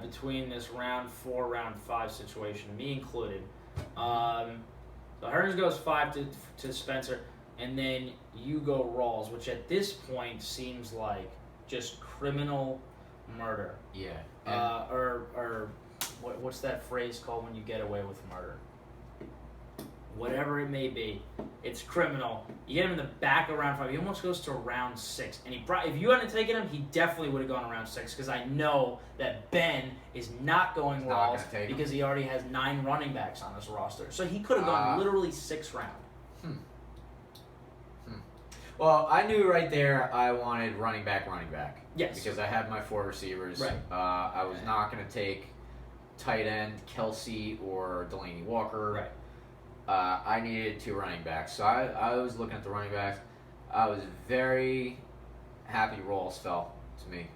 between this round 4, round 5 situation, me included. So Hearns goes 5 to Spencer. and then you go Rawls, which at this point seems like just criminal murder. Yeah. Or what's that phrase called when you get away with murder? Whatever it may be, it's criminal. You get him in the back of round 5. He almost goes to round 6, and if you hadn't taken him, he definitely would have gone to round 6 because I know that Ben is not going He's not Rawls gonna take him. because he already has 9 running backs on his roster. So he could have gone literally 6th round. Well, I knew right there I wanted running back. Yes. Because I had my 4 receivers. Right. I was not going to take tight end Kelsey or Delaney Walker. Right. I needed 2 running backs. So I was looking at the running backs. I was very happy Rawls fell to me.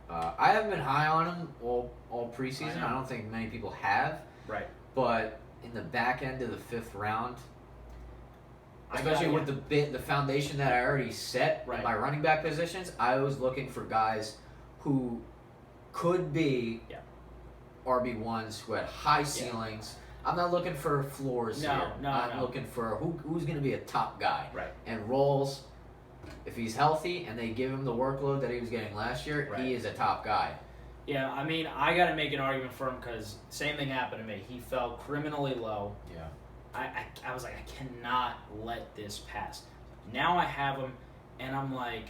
I haven't been high on him all preseason. I don't think many people have. Right. But in the back end of the 5th round, especially with the foundation that I already set in my running back positions, I was looking for guys who could be RB1s who had high ceilings. I'm not looking for floors here. I'm looking for who's going to be a top guy. Right. And Rawls, if he's healthy and they give him the workload that he was getting last year, he is a top guy. Yeah, I mean, I got to make an argument for him because same thing happened to me. He fell criminally low. Yeah. I was like, I cannot let this pass. Now I have him, and I'm like,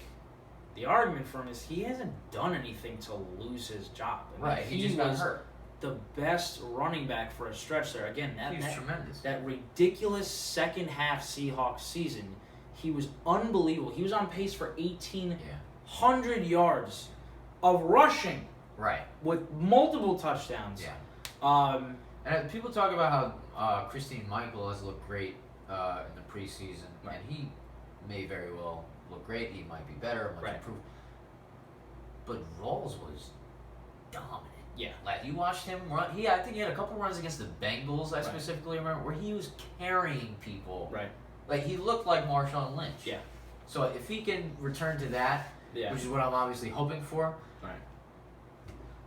the argument for him is he hasn't done anything to lose his job. I mean, he just got hurt. The best running back for a stretch there. Again, He was tremendous. That ridiculous second half Seahawks season, he was unbelievable. He was on pace for 1,800 yards of rushing. Right. With multiple touchdowns. Yeah. And people talk about how Christine Michael has looked great in the preseason, and he may very well look great. He might be better, much improved. But Rawls was dominant. Yeah. Like, you watched him run. I think he had a couple runs against the Bengals, I specifically remember, where he was carrying people. Right. Like, he looked like Marshawn Lynch. Yeah. So if he can return to that, which is what I'm obviously hoping for. Right.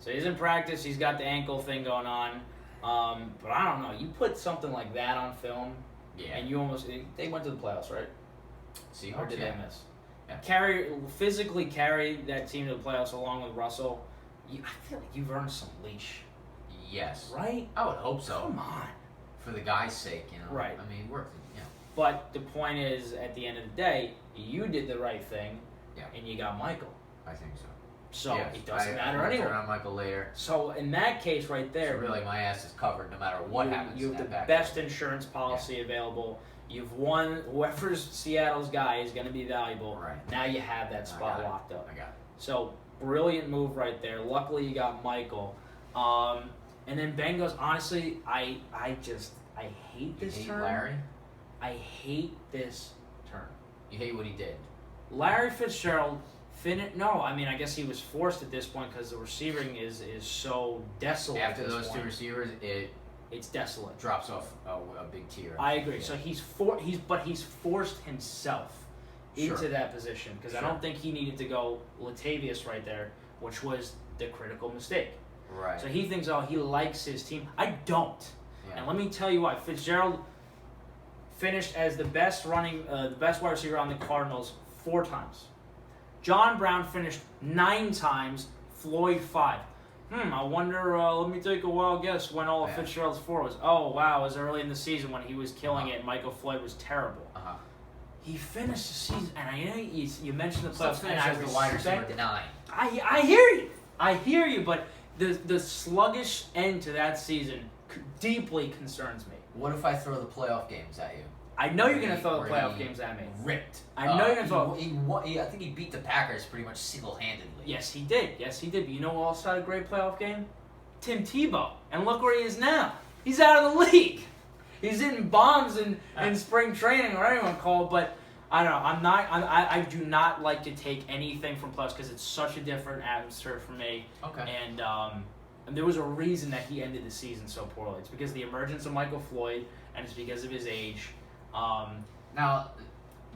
So he's in practice. He's got the ankle thing going on. But I don't know. You put something like that on film, and you they went to the playoffs, right? Seahawks, or did they miss? Yeah. Physically carry that team to the playoffs along with Russell. I feel like you've earned some leash. Yes. Right? I would hope so. Come on. For the guy's sake, Right. I mean, But the point is, at the end of the day, you did the right thing, and you got Michael. I think so. So it doesn't matter anyway. Turn on Michael later. So in that case right there, so really my ass is covered no matter what happens. You have the best insurance policy available. You've won. Whoever's Seattle's guy is going to be valuable. Right. Now you have that spot locked up. I got it. So brilliant move right there. Luckily you got Michael. And then Ben goes, honestly, I hate this turn. You hate Larry? I hate this turn. You hate what he did? Larry Fitzgerald no, I mean, I guess he was forced at this point because the receiving is so desolate. After those 2 receivers, it's desolate. Drops off a big tier. I agree. Yeah. So he's forced himself into that position because I don't think he needed to go Latavius right there, which was the critical mistake. Right. So he thinks, he likes his team. I don't. Yeah. And let me tell you why. Fitzgerald finished as the best wide receiver on the Cardinals 4 times. John Brown finished 9 times, Floyd 5. I wonder, let me take a wild guess when all of Fitzgerald's 4 was. Oh, wow, it was early in the season when he was killing it and Michael Floyd was terrible. He finished the season, and I know you mentioned the playoffs, and I respect it. 9. I hear you, but the sluggish end to that season deeply concerns me. What if I throw the playoff games at you? I know you're going to throw the playoff games at me. Ripped. I know you're going to throw. I think he beat the Packers pretty much single-handedly. Yes, he did. But you know who else had a great playoff game? Tim Tebow. And look where he is now. He's out of the league. He's hitting bombs in spring training, or anyone call it, but I don't know. I do not like to take anything from playoffs because it's such a different atmosphere for me. Okay. And there was a reason that he ended the season so poorly. It's because of the emergence of Michael Floyd, and it's because of his age. Now,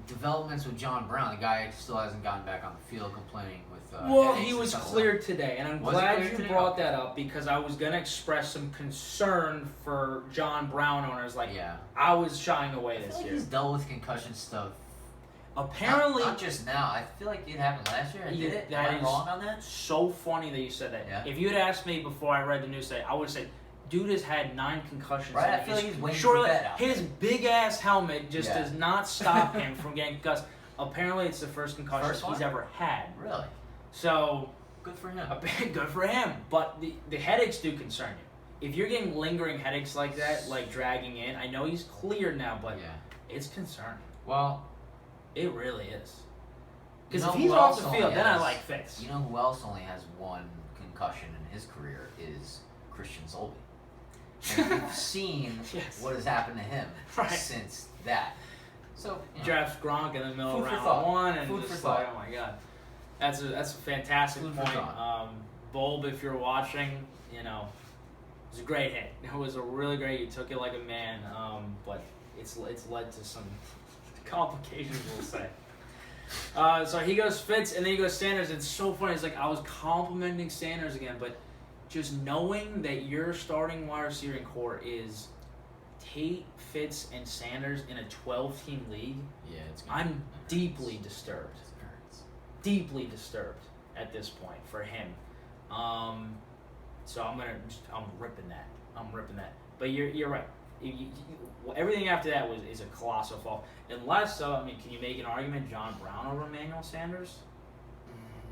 developments with John Brown, the guy still hasn't gotten back on the field complaining with... he was cleared today, and I'm glad you brought that up because I was going to express some concern for John Brown owners. I was shying away this year. He's dealt with concussion stuff Apparently, not just now. I feel like it happened last year. Yeah, Did it? that Am I is- wrong on that? so funny that you said that. Yeah. If you had asked me before I read the news today, I would have said, dude has had 9 concussions. Right, and I feel like he's waiting surely for that out. his big ass helmet just Yeah. does not stop him from getting concussed. Apparently, it's the first concussion First one? he's ever had. Really? So, Good for him. good for him. But the headaches do concern you. If you're getting lingering headaches like that, like dragging in, I know he's cleared now, but Yeah. it's concerning. Well, It really is. you Because know if he's who off else the only field, then I has- like Fitz. You know who else only has one concussion in his career is Christian Zolby. And we've seen Yes. what has happened to him Right. since that. So, you know, Drafts Gronk in the middle Food of for round thought. 1, and Food just for like, thought. oh my god, that's a fantastic Food for point. thought. Bulb, if you're watching, you know, it was a great hit. It was a really great. You took it like a man, but it's led to some complications, we'll say. So he goes Fitz, and then he goes Sanders. It's so funny. It's like I was complimenting Sanders again, but just knowing that your starting wide receiving core is Tate, Fitz, and Sanders in a 12-team league, yeah, it's I'm it hurts. deeply disturbed. It hurts. Deeply disturbed at this point for him. So I'm ripping that. But you're right. Everything after that is a colossal fall. Unless, can you make an argument John Brown over Emmanuel Sanders?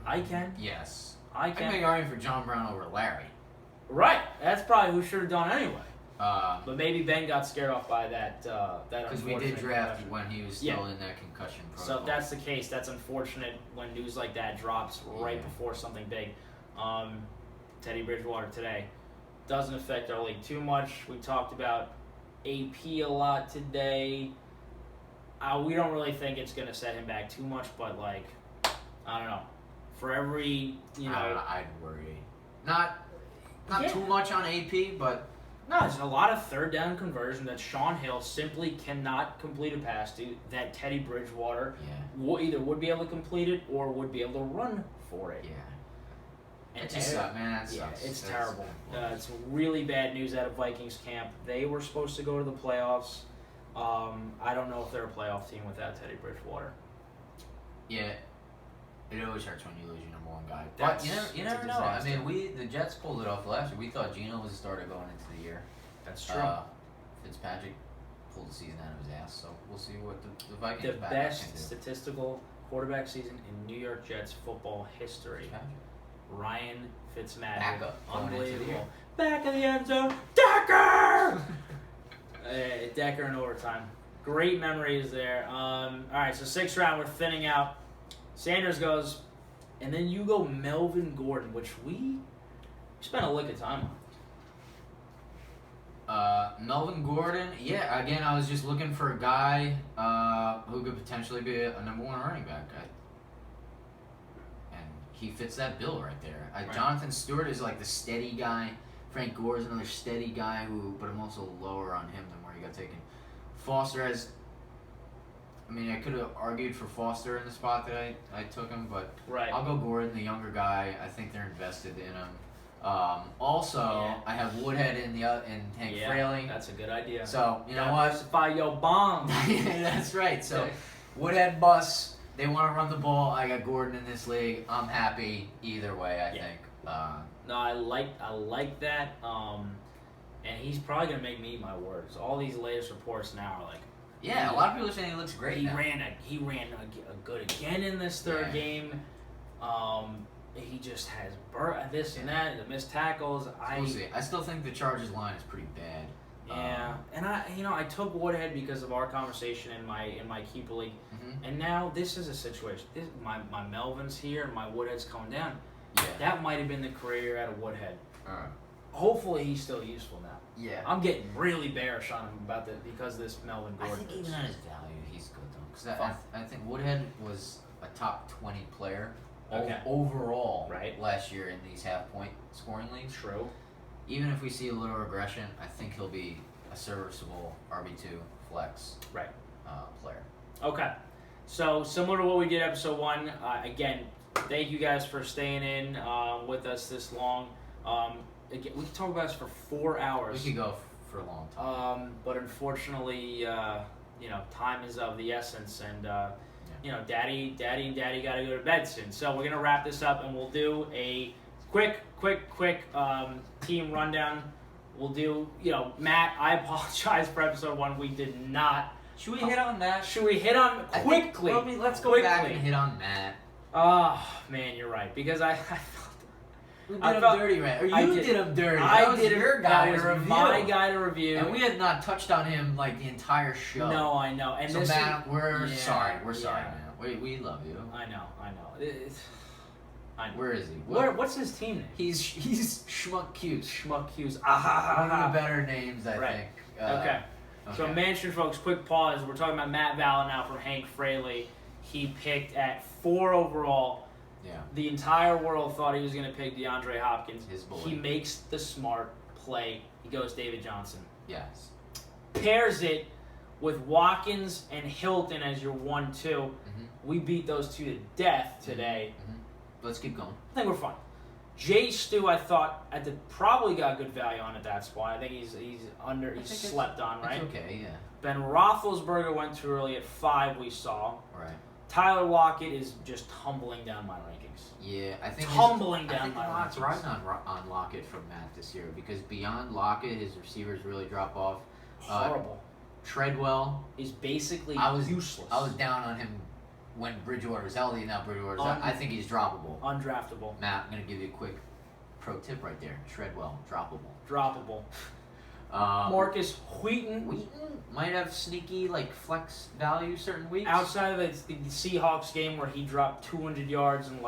I can. Yes. I I can can. make an argument for John Brown over Larry. Right. That's probably who should have done anyway. Because But maybe Ben got scared off by that. That we did unfortunate draft concussion. when he was still in that concussion So protocol. if that's the case, that's unfortunate when news like that drops right Yeah. before something big. Teddy Bridgewater today doesn't affect our league too much. We talked about AP a lot today. We don't really think it's going to set him back too much, but I don't know. For every, I'd worry. Not Yeah. too much on AP, but no, there's a lot of third down conversion that Sean Hill simply cannot complete a pass to, that Teddy Bridgewater yeah, either would be able to complete it or would be able to run for it. yeah. And It just sucks, man. That Yeah, sucks. it's That's- terrible. It's really bad news out of Vikings camp. They were supposed to go to the playoffs. I don't know if they're a playoff team without Teddy Bridgewater. Yeah, it always hurts when you lose your number one guy. That's- But you it's never a know. I disaster. mean, the Jets pulled it off last year. We thought Geno was a starter going into the year. That's true. Fitzpatrick pulled the season out of his ass, so we'll see what the Vikings The backup best can do. statistical quarterback season in New York Jets football history. Fitzpatrick. Ryan Fitzmagic. Backup going into the year. Unbelievable. Back of the end zone. Decker! Decker in overtime. Great memories there. All right, so 6th round, we're thinning out. Sanders goes, and then you go Melvin Gordon, which we spent a lick of time on. Melvin Gordon, yeah, again, I was just looking for a guy who could potentially be a number one running back. And he fits that bill right there. Right. Jonathan Stewart is like the steady guy. Frank Gore is another steady guy but I'm also lower on him than where he got taken. Foster has, I could have argued for Foster in the spot that I took him, but Right. I'll go Gordon, the younger guy. I think they're invested in him. Also, Yeah. I have Woodhead in Hank Yeah, Fraley. that's a good idea. So, you know what? Diversify your bomb. That's right. So, Woodhead bus. They want to run the ball. I got Gordon in this league. I'm happy either way, I Yeah. think. No, I like that. And he's probably gonna make me eat my words. All these latest reports now are like, Yeah, a lot of people are saying he looks great he now. ran a good again in this third Yeah. game. He just has this and that, the missed tackles. We'll see. I still think the Chargers line is pretty bad. Yeah, and I took Woodhead because of our conversation in my keeper league, Mhm. and now this is a situation. My Melvin's here, my Woodhead's coming down. Yeah. That might have been the career out of Woodhead. Alright. Hopefully, he's still useful now. Yeah. I'm getting really bearish on him about that because this Melvin I Gordon. think even at his value, he's good though. Because Fine. I think Woodhead was a top 20 player Okay. overall Right. last year in these half-point scoring leagues. True. Even if we see a little regression, I think he'll be a serviceable RB2 flex Right. player. Okay. So similar to what we did episode 1. Again, thank you guys for staying in with us this long. Again, we could talk about this for 4 hours. We could go for a long time. But unfortunately, time is of the essence, and Daddy got to go to bed soon. So we're gonna wrap this up, and we'll do a quick team rundown. We'll do, Matt. I apologize for episode 1. We did not. Should we hit on that? Should we hit on quickly? Let's go back and hit on Matt. Oh man, you're right, because I felt. Who did him dirty, right? Or you did him dirty. That was your guy to review. My guy to review. And we had not touched on him like the entire show. No, I know. And so this Matt, we're sorry. We're sorry, yeah. man. We love you. I know. Where is he? What's his team name? He's Schmuck Hughes. Schmuck Hughes. One of the better names, I think. Okay. So Mansion folks, quick pause. We're talking about Matt Valla now from Hank Fraley. He picked at 4 overall. Yeah. The entire world thought he was going to pick DeAndre Hopkins. His boy. He makes the smart play. He goes David Johnson. Yes. Pairs it with Watkins and Hilton as your 1-2. Mm-hmm. We beat those 2 to death today. Mm-hmm. Let's keep going. I think we're fine. Jay Stu, I thought probably got good value on at that spot. I think he's slept on, right? It's okay, yeah. Ben Roethlisberger went too early at 5. We saw. Right. Tyler Lockett is just tumbling down my rankings. Yeah, I think tumbling down I think my Lockett's rankings. riding on Lockett from Matt this year because beyond Lockett, his receivers really drop off. Horrible. Treadwell is basically useless. I was down on him when Bridgewater was healthy. Now Bridgewater's out. I think he's droppable. Undraftable. Matt, I'm gonna give you a quick pro tip right there. Treadwell, droppable. Droppable. Marcus Wheaton might have sneaky flex value certain weeks. Outside of the Seahawks game where he dropped 200 yards and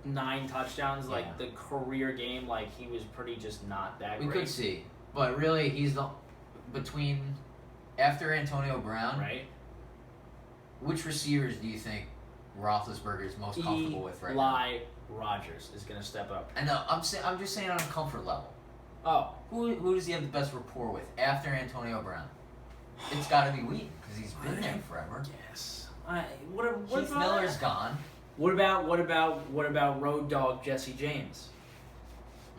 9 touchdowns, the career game, he was pretty just not that great. We could see, but really he's after Antonio Brown, right? Which receivers do you think Roethlisberger is most comfortable with right now? Eli Rogers is going to step up. I know. I'm just saying on a comfort level. Oh. Who does he have the best rapport with after Antonio Brown? It's got to be Wheaton because he's been there forever. Yes. Keith Miller's gone. What about Road Dogg Jesse James?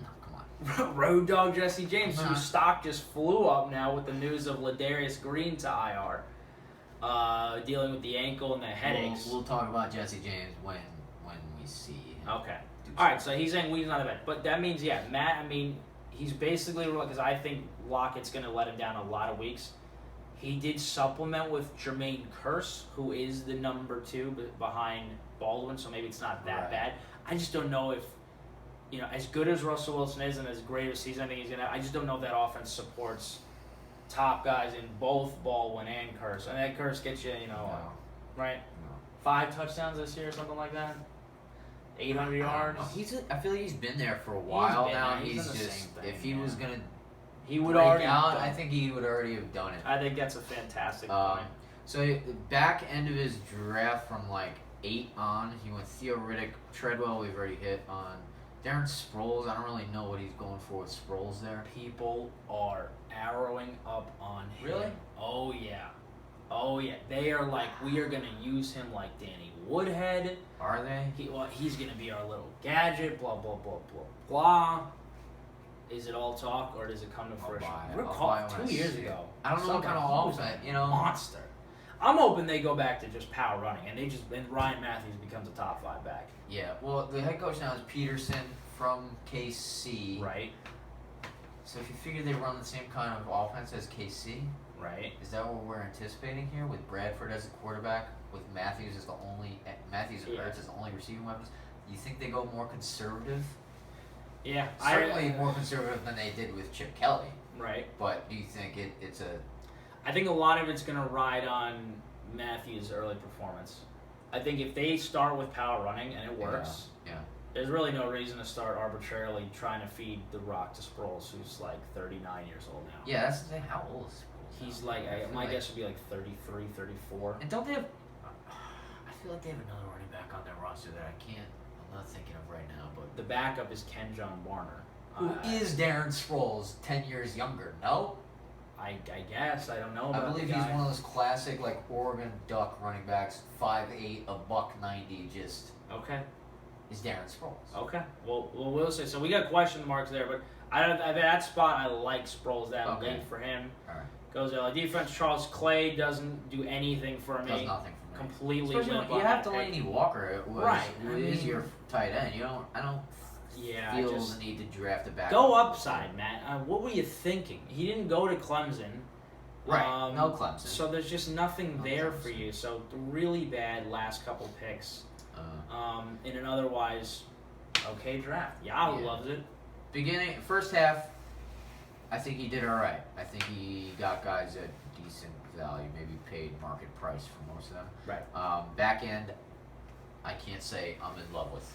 No, come on. Road Dogg Jesse James, whose stock just flew up now with the news of Ladarius Green to IR, dealing with the ankle and the headaches. We'll talk about Jesse James when we see him. Okay. All right. So he's saying Wheaton's not a bet, but that means Matt. He's basically, because I think Lockett's going to let him down a lot of weeks. He did supplement with Jermaine Kearse, who is the number 2 behind Baldwin, so maybe it's not that bad. I just don't know if, as good as Russell Wilson is and as great a season I think he's going to have, I just don't know if that offense supports top guys in both Baldwin and Kearse. And that Kearse gets you, right? No. 5 touchdowns this year or something like that? 800 yards. I feel like he's been there for a while now. He's just done the same thing, if he was gonna, he would break already. out. I think he would already have done it. I think that's a fantastic point. So the back end of his draft from 8 on, he went Theo Riddick, Treadwell. We've already hit on Darren Sproles. I don't really know what he's going for with Sproles there. People are arrowing up on him. Really? Oh yeah. They are we are gonna use him like Danny Woodhead. Are they? He's gonna be our little gadget. Blah blah blah blah blah. Is it all talk or does it come to fruition? We're caught 2 years ago. I don't know what kind of offense. Monster. I'm hoping they go back to just power running and Ryan Matthews becomes a top 5 back. Yeah. Well, the head coach now is Peterson from KC. Right. So if you figure they run the same kind of offense as KC, right? Is that what we're anticipating here with Bradford as a quarterback, with Matthews and Ertz as the only receiving weapons? You think they go more conservative? Yeah, certainly more conservative than they did with Chip Kelly. Right. But do you think it's a? I think a lot of it's going to ride on Matthews' early performance. I think if they start with power running and it works, there's really no reason to start arbitrarily trying to feed the rock to Sproles, who's 39 years old now. Yeah, that's the thing. How old is Sproles? He's my guess would be 33, 34. And don't they have? I feel like they have another running back on their roster that I'm not thinking of right now, but the backup is Ken John Barner, who is Darren Sproles, 10 years younger. No. I guess. I don't know about I believe he's one of those classic Oregon Duck running backs, 5'8", $190, just. Okay. Is Darren Sproles. Okay. Well, we'll see. So we got question marks there, but at that spot, I like Sproles late for him. All right. Goes defense. Charles Clay doesn't do anything for me. Does nothing for me. completely. Especially limp when you on have that pick. Delaney Walker, who is mean- your tight end. I don't Yeah, feel just the need to draft a back. go upside, Matt. What were you thinking? He didn't go to Clemson. Right, no Clemson. So there's just nothing No there Clemson. for you. So really bad last couple picks. In an otherwise okay draft. Yao Yeah. loves it. First half, I think he did all right. I think he got guys at decent value, maybe paid market price for most of them. Right. Back end, I can't say I'm in love with.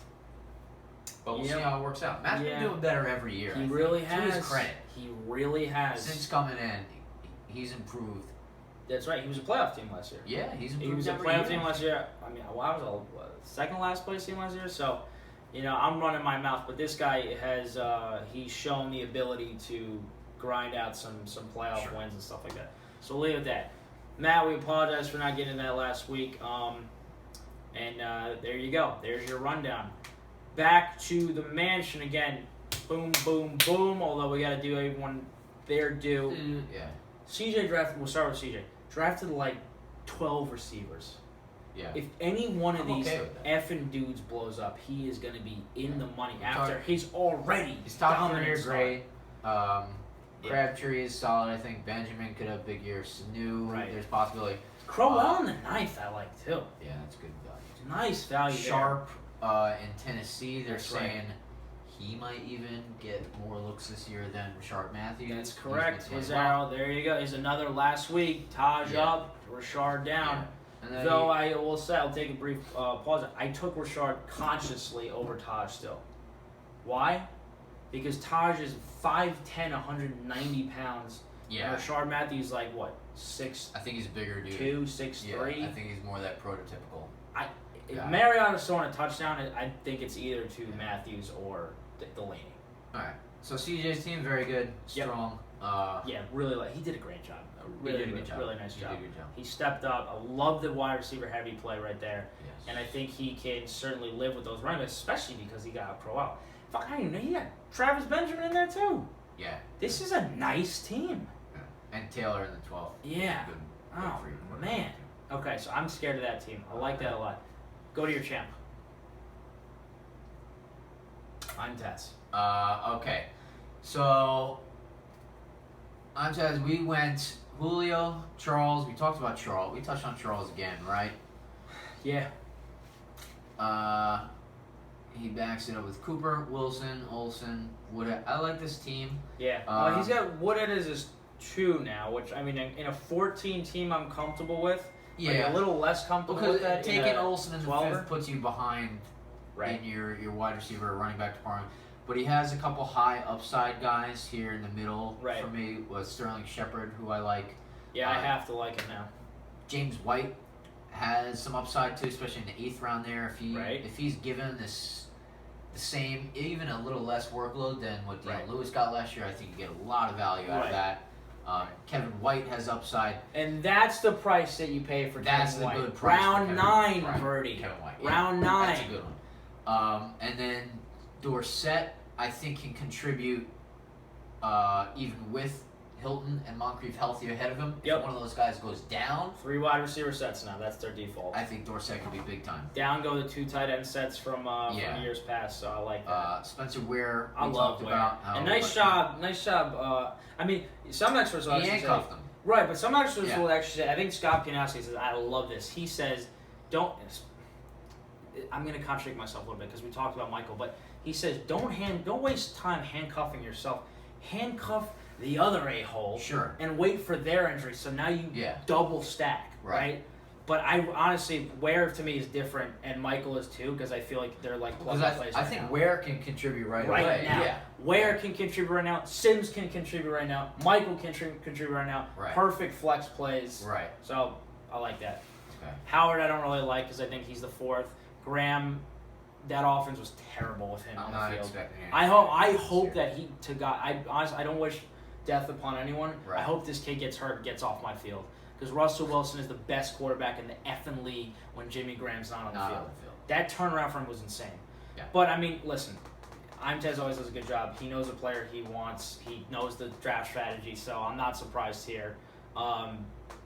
But we'll Yep. see how it works out. Matt's been doing better every year. He I think. really To has. his credit. He really has. Since coming in, he's improved. That's right. He was a playoff team last year. Yeah, he's improved. He was a every playoff year. team last year. I mean, well, I was a second last place team last year. So, I'm running my mouth, but this guy has he's shown the ability to grind out some playoff Sure. wins and stuff like that. So leave it at that. Matt, we apologize for not getting that last week. And there you go. There's your rundown. Back to the mansion again. Boom, boom, boom. Although we got to do everyone their due. Yeah. CJ drafted. We'll start with CJ. Drafted like 12 receivers. Yeah. If any one of I'm these okay with that. effing dudes blows up, he is going to be in the money We're after talking- he's already His top dominant 3 are star. great. Yeah. Crabtree is solid. I think Benjamin could have a big year. Sanu, Right. there's possibility. Crowell in the ninth, I like too. Yeah, that's good value. Nice value. Sharp in Tennessee, they're That's right. saying he might even get more looks this year than Rashard Matthews. There. That's He's correct. been playing His well. arrow. There you go. He's another last week. Taj Yeah. up, Rashard down. Yeah. And then Though I will say, I'll take a brief pause. I took Rashard consciously over Taj still. Why? Because Taj is 5'10", 190 pounds. yeah, And Rashard Matthews like what, 6'2", I think he's a bigger dude. 6'3"? Yeah, I think he's more that prototypical. If Yeah. Mariota's throwing a touchdown, I think it's either to Matthews or Delaney. All right, so CJ's team very good, Yep. strong. Yeah, really. He did a great job. He did a good job. Really nice He job. did a good job. He stepped up. I love the wide receiver heavy play right there, Yes. and I think he can certainly live with those running backs, especially because he got a pro out. Fuck, I didn't know he got Travis Benjamin in there too. Yeah. This is a nice team. And Taylor in the 12th. Yeah. Good Oh for you. man. Okay, so I'm scared of that team. I like that a lot. Go to your champ. I'm Tess. Okay. So, we went Julio, Charles. We talked about Charles. We touched on Charles again, right? Yeah. He backs it up with Cooper, Wilson, Olsen, Woodhead. I like this team. Yeah. He's got Woodhead as his 2 now, which I mean, in a 14 team, I'm comfortable with. Like, a little less comfortable Because with that. taking Olsen in the 12er? 5th puts you behind Right. in your wide receiver or running back department. But he has a couple high upside guys here in the middle. Right. For me, was Sterling Shepard, who I like. Yeah, I have to like it now. James White has some upside too, especially in the 8th round there. Right. If he's given the same, even a little less workload than what Deion Right. Lewis got last year, I think you get a lot of value out Right. of that. Kevin White has upside. And that's the price that you pay for That's Kevin the White. good price. for Round Kevin 9, Right. Birdie. Kevin White. Round 9. That's a good one. And then Dorsett, I think, can contribute even with Hilton and Moncrief healthy ahead of him. Yep. If one of those guys goes down, 3 wide receiver sets now. That's their default. I think Dorsett can be big time. Down go the 2 tight end sets from Yeah. years past, so I like that. Spencer Ware, I we love talked Ware. about. how And nice job. I mean, some experts will He actually say, handcuffed them. right, but some experts Yeah. will actually say, I think Scott Pianowski says, I love this. He says, I'm going to contradict myself a little bit because we talked about Michael, but he says, don't waste time handcuffing yourself. Handcuff the other a-hole Sure. and wait for their injury. So now you Yeah. double stack, Right. right? But I honestly, Ware to me is different, and Michael is too, because I feel like they're like plug Because and plays I right think now. Ware can contribute right Right away. now. Yeah. Ware can contribute right now. Sims can contribute right now. Michael can contribute right now. Right. Perfect flex plays. Right. So I like that. Okay. Howard, I don't really like because I think he's the 4th. Graham, that offense was terrible with him I'm on not the field. expecting anything. I this hope year. that he to God. I honestly, I don't wish death upon anyone. Right. I hope this kid gets hurt, gets off my field. Because Russell Wilson is the best quarterback in the effing league when Jimmy Graham's not on the Not field. on the field. That turnaround for him was insane. Yeah. But I mean, listen, Imtez always does a good job. He knows the player he wants. He knows the draft strategy. So I'm not surprised here.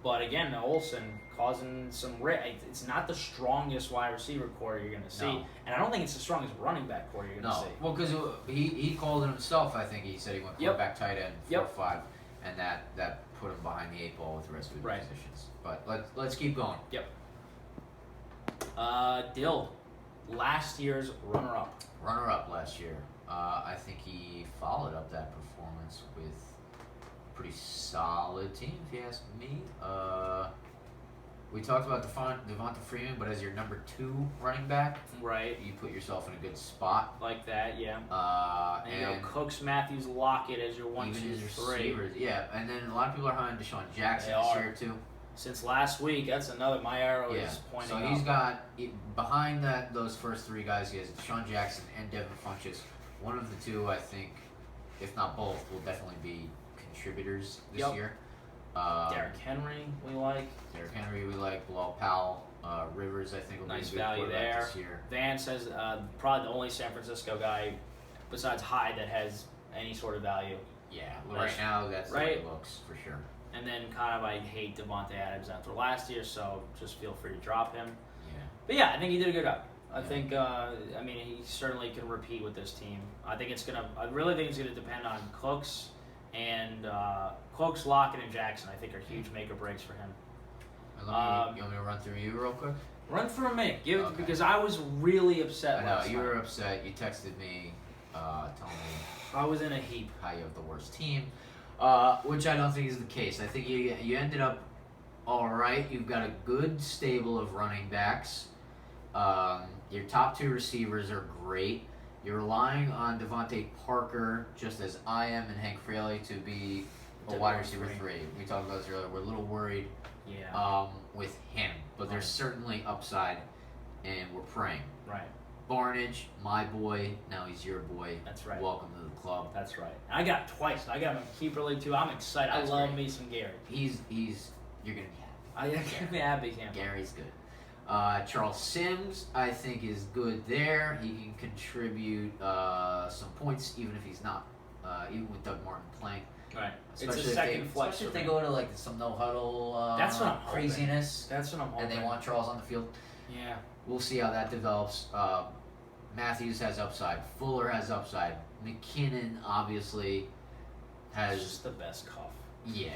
But again, Olsen causing some it's not the strongest wide receiver core you're going to see. No. And I don't think it's the strongest running back core you're going to No, see. well, because he called it himself. I think he said he went Yep. quarterback, tight end, 4-5, and that put him behind the 8 ball with the rest of the Right. positions. But let's keep going. Dill, last year's runner-up. Runner-up last year. I think he followed up that performance with a pretty solid team, if you ask me. We talked about Devonta Freeman, but as your number 2 running back, Right. you put yourself in a good spot. Like that, yeah. And you And go Cooks, Matthews, Lockett as your 1, even 2, his 3. receivers, yeah. And then a lot of people are high on Deshaun Jackson They this are. year too. Since last week, that's another. My arrow Yeah. is pointing So up. he's got behind those first 3 guys. He has Deshaun Jackson and Devin Funchess. One of the 2, I think, if not both, will definitely be contributors this Yep. year. Derrick Henry, we like. Derrick Henry, we like. Bilal Powell, Rivers, I think will Nice be a good value quarterback there. this year. Vance has probably the only San Francisco guy besides Hyde that has any sort of value. Yeah, Nice. right now that's the way Right. it looks for sure. And then kind of I hate Devontae Adams after last year, so just feel free to drop him. Yeah. But yeah, I think he did a good job. I Yeah. think, I mean, he certainly can repeat with this team. I really think it's going to depend on Cooks and Cooks, Lockett, and Jackson. I think are huge make or breaks for him. And you want me to run through you real quick? Run through me, Okay. because I was really upset I know last you night. were upset. You texted me, telling me I was in a heap. how you have the worst team, which I don't think is the case. I think you ended up all right. You've got a good stable of running backs. Your top 2 receivers are great. You're relying on Devontae Parker, just as I am, and Hank Fraley to be a To wide be receiver 3. 3. We talked about this earlier. We're a little worried Yeah. with him, but there's certainly upside, and we're praying. Right. Barnage, my boy, now he's your boy. That's right. Welcome to the club. That's right. I got it twice. I got him in keeper league too. I'm excited. That's I love great. me some Gary. You're gonna be happy. I can't be happy, Cam. Gary's good. Charles Sims, I think, is good there. He can contribute some points, even if he's not, even with Doug Martin playing. Right. Especially It's a if second flex. Especially if for they me. go to like some no huddle That's what I'm hoping. craziness, That's what I'm hoping. and they want Charles on the field. Yeah. We'll see how that develops. Matthews has upside. Fuller has upside. McKinnon obviously It's has. just the best cuff. Yeah.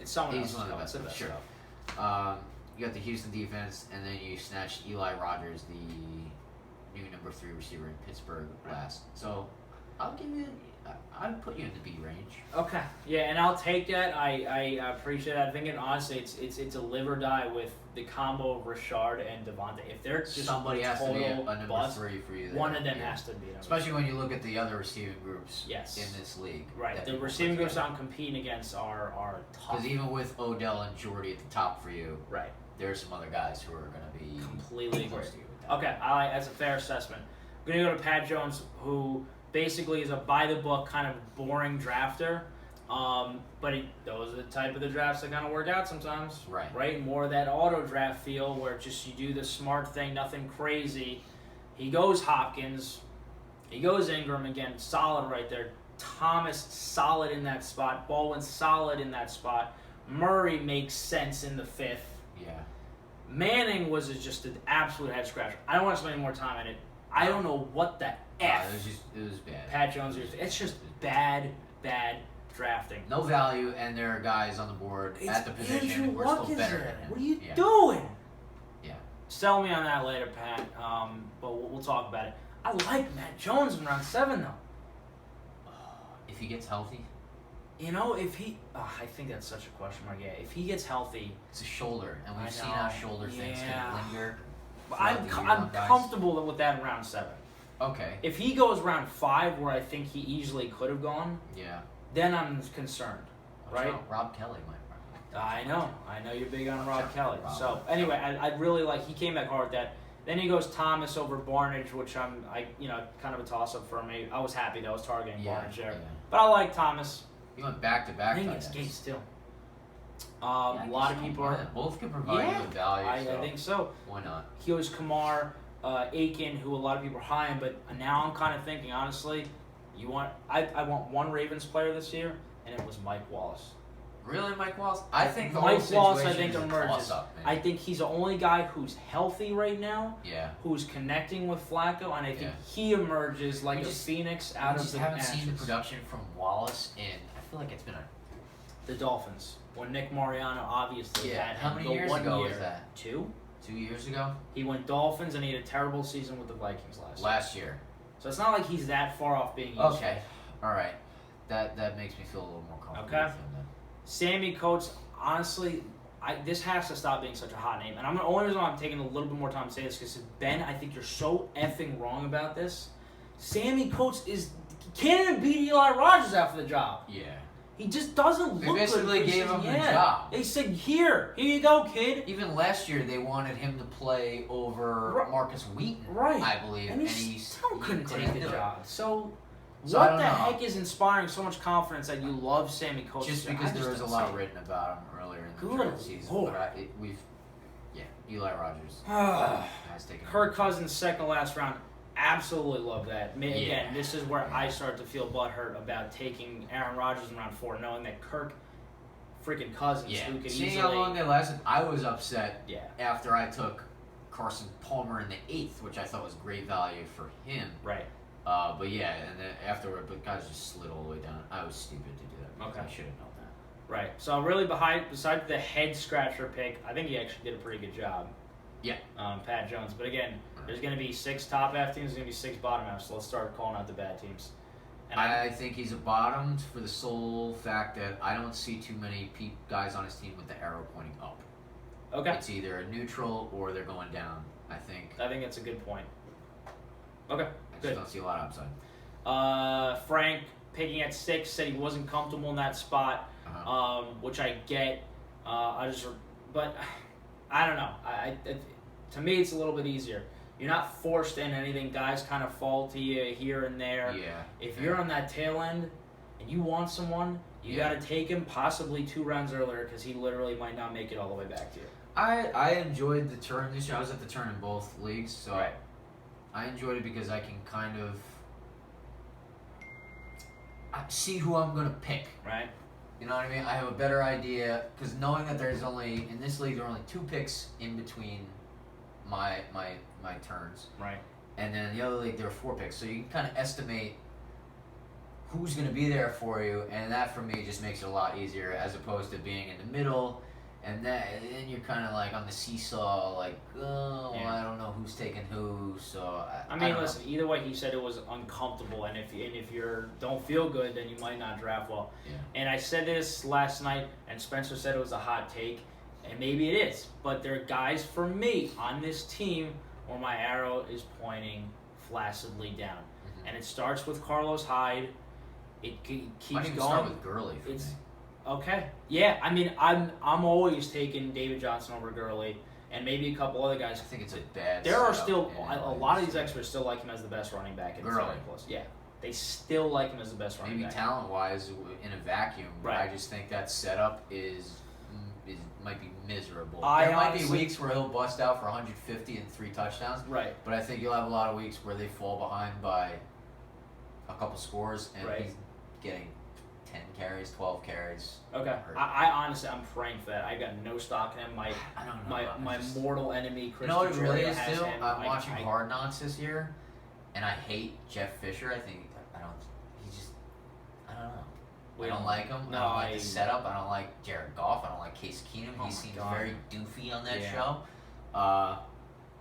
It's someone He's else's one of the cuff. It's best, the best sure. cuff. You got the Houston defense, and then you snatched Eli Rogers, the new number 3 receiver in Pittsburgh last. So I'll give you. I'd put you in the B range. Okay. Yeah, and I'll take that. I appreciate that. I think honestly, it's a live or die with the combo of Richard and Devontae. If they're just Somebody has to be a total number bust, 3 for you. There. one of them Yeah. has to be. Number Especially when you look at the other receiving groups Yes. in this league. right. The receiving groups I'm competing against are tough. Because even with Odell and Jordy at the top for you, Right. there's some other guys who are going to be Completely agree. close to you with that. Okay, that's a fair assessment. I'm going to go to Pat Jones, who basically is a by-the-book kind of boring drafter. But those are the type of the drafts that kind of work out sometimes. Right. Right? More of that auto draft feel where just you do the smart thing, nothing crazy. He goes Hopkins. He goes Ingram again, solid right there. Thomas, solid in that spot. Baldwin, solid in that spot. Murray makes sense in the 5th. Yeah. Manning was just an absolute head scratcher. I don't want to spend any more time on it. I don't know what the F It was bad. Pat Jones is. It's just bad drafting. No value, and there are guys on the board It's at the position Andrew who are Luck still is better there. than him. What are you Yeah. doing? Yeah. Sell me on that later, Pat. But we'll talk about it. I like Matt Jones in round 7 though. If he gets healthy, You know, if he, I think that's such a question mark. Yeah, if he gets healthy, it's a shoulder, and I we've seen know. how shoulder things Yeah. can linger. I'm throughout the year on guys. comfortable with that in round 7. Okay. If he goes round 5, where I think he easily could have gone, Yeah. then I'm concerned. Watch Right? out, Rob Kelly might. I know you're big on Rob Rob Kelly. Kelly. So anyway, I really like. He came back hard with that. Then he goes Thomas over Barnage, which kind of a toss up for me. I was happy that I was targeting Yeah. Barnage there, Yeah. but I like Thomas. You went back to back. I think it's Gates too. Yeah, A lot of people are. both can provide you with value. I so think so. why not? He goes Kamar, Aiken, who a lot of people are high on, but now I'm kind of thinking honestly, I want one Ravens player this year, and it was Mike Wallace. Really, Mike Wallace? I think the Mike whole Wallace, situation I think, is a emerges. toss-up, man. I think he's the only guy who's healthy right now, Yeah. who's connecting with Flacco, and I think Yeah. he emerges like We a just- phoenix I out of just the haven't ashes. seen the production from Wallace, and I feel like it's been The Dolphins, when Nick Mariano obviously had How him many the years 1 ago year. was that? 2? 2 years ago? He went Dolphins, and he had a terrible season with the Vikings last year. Last year. So it's not like he's that far off being used. Okay. All right. That makes me feel a little more comfortable Okay. with him then. Sammy Coates, honestly, this has to stop being such a hot name. And the only reason why I'm taking a little bit more time to say this because Ben, I think you're so effing wrong about this. Sammy Coates can't even beat Eli Rogers out for the job. Yeah. He just doesn't They look basically good. gave him the job. They said, here you go, kid. Even last year, they wanted him to play over Right. Marcus Wheaton, Right. I believe, And he still couldn't take the do it. job. So So I what don't the know. heck is inspiring so much confidence that you love Sammy Coates? Just I because just there was a don't lot see it. written about him earlier in the Good during the season, Lord. but Eli Rogers has taken. Kirk Cousins, second last round. Absolutely love that. Again, Yeah. this is where I start to feel butthurt about taking Aaron Rodgers in round 4, knowing that Kirk freaking Cousins, Yeah. who could Seeing easily... how long they lasted, I was upset Yeah, after I took Carson Palmer in the 8th, which I thought was great value for him. right. But yeah, and then afterward, but guys just slid all the way down. I was stupid to do that. Okay. I should have known that. Right. So really besides the head scratcher pick, I think he actually did a pretty good job. Yeah. Pat Jones. But again, there's going to be 6 top half teams, there's going to be 6 bottom halves. So let's start calling out the bad teams. And I think he's a bottom for the sole fact that I don't see too many guys on his team with the arrow pointing up. okay. It's either a neutral or they're going down. I think that's a good point. Okay. I just Good. don't see a lot of upside. Frank picking at 6 said he wasn't comfortable in that spot, which I get. But I don't know. To me, it's a little bit easier. You're not forced in anything. Guys kind of fall to you here and there. Yeah. If you're on that tail end and you want someone, you got to take him possibly 2 rounds earlier because he literally might not make it all the way back to you. I enjoyed the turn this year. I was at the turn in both leagues, so Right. I enjoyed it because I can kind of see who I'm going to pick. Right? You know what I mean? I have a better idea because knowing that there's only in this league there are only 2 picks in between my turns, Right. and then in the other league there are 4 picks, so you can kind of estimate who's going to be there for you, and that for me just makes it a lot easier as opposed to being in the middle. And then you're kind of like on the seesaw, like, oh, Yeah. I don't know who's taking who. So I don't know. listen. Either way, he said it was uncomfortable, and if you don't feel good, then you might not draft well. Yeah. And I said this last night, and Spencer said it was a hot take, and maybe it is. But there are guys for me on this team where my arrow is pointing flaccidly down, and it starts with Carlos Hyde. It keeps Might even going. start with Gurley for It's- me. Okay. Yeah, I mean, I'm always taking David Johnson over Gurley, and maybe a couple other I guys. think it's a bad. There are setup still in a lot of these experts still like him as the best running back in Gurley. Disney Plus. Yeah, they still like him as the best running Maybe back. talent-wise in a vacuum, but Right. I just think that setup is might be miserable. I There might be honestly- weeks where he'll bust out for 150 and 3 touchdowns, Right. but I think you'll have a lot of weeks where they fall behind by a couple scores, and Right. he's getting 10 carries, 12 carries. Okay. Hurt. I honestly, I'm praying for that. I got no stock in him. I don't know. My I just- mortal enemy, You Chris know what it really DeJoria, is has too? him. I'm Like, watching Hard Knocks this year, and I hate Jeff Fisher. I think I don't. I don't know. We I don't like him. No, I don't like the setup. I don't like Jared Goff. I don't like Case Keenum. Oh He my seems God. very doofy on that Yeah. show.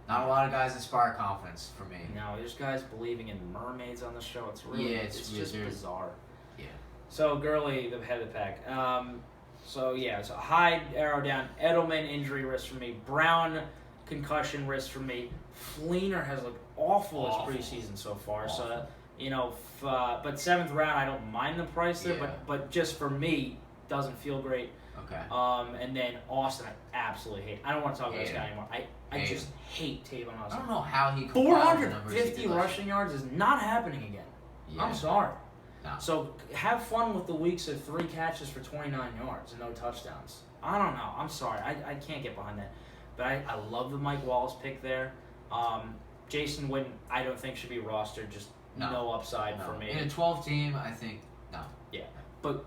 Not a lot of guys inspire confidence for me. No, there's guys believing in mermaids on the show. It's really, Yeah, it's just weird. bizarre. Yeah. So Gurley, the head of the pack. So Hyde, arrow down. Edelman, injury risk for me. Brown, concussion risk for me. Fleener has looked awful Awful. this preseason so far. Awful. So but 7th round, I don't mind the price there, Yeah. but just for me, doesn't feel great. Okay. And then Austin, I absolutely hate. I don't want to talk about this Hate guy him. anymore. I Hate just hate Tavon I Austin. don't know how he compiled the numbers he 450 did last rushing yards is not happening again. year. I'm Yeah. sorry. No. So have fun with the weeks of 3 catches for 29 yards and no touchdowns. I don't know. I'm sorry. I can't get behind that. But I love the Mike Wallace pick there. Jason Witten, I don't think should be rostered. Just no upside No. for me. In a 12 team, I think no. But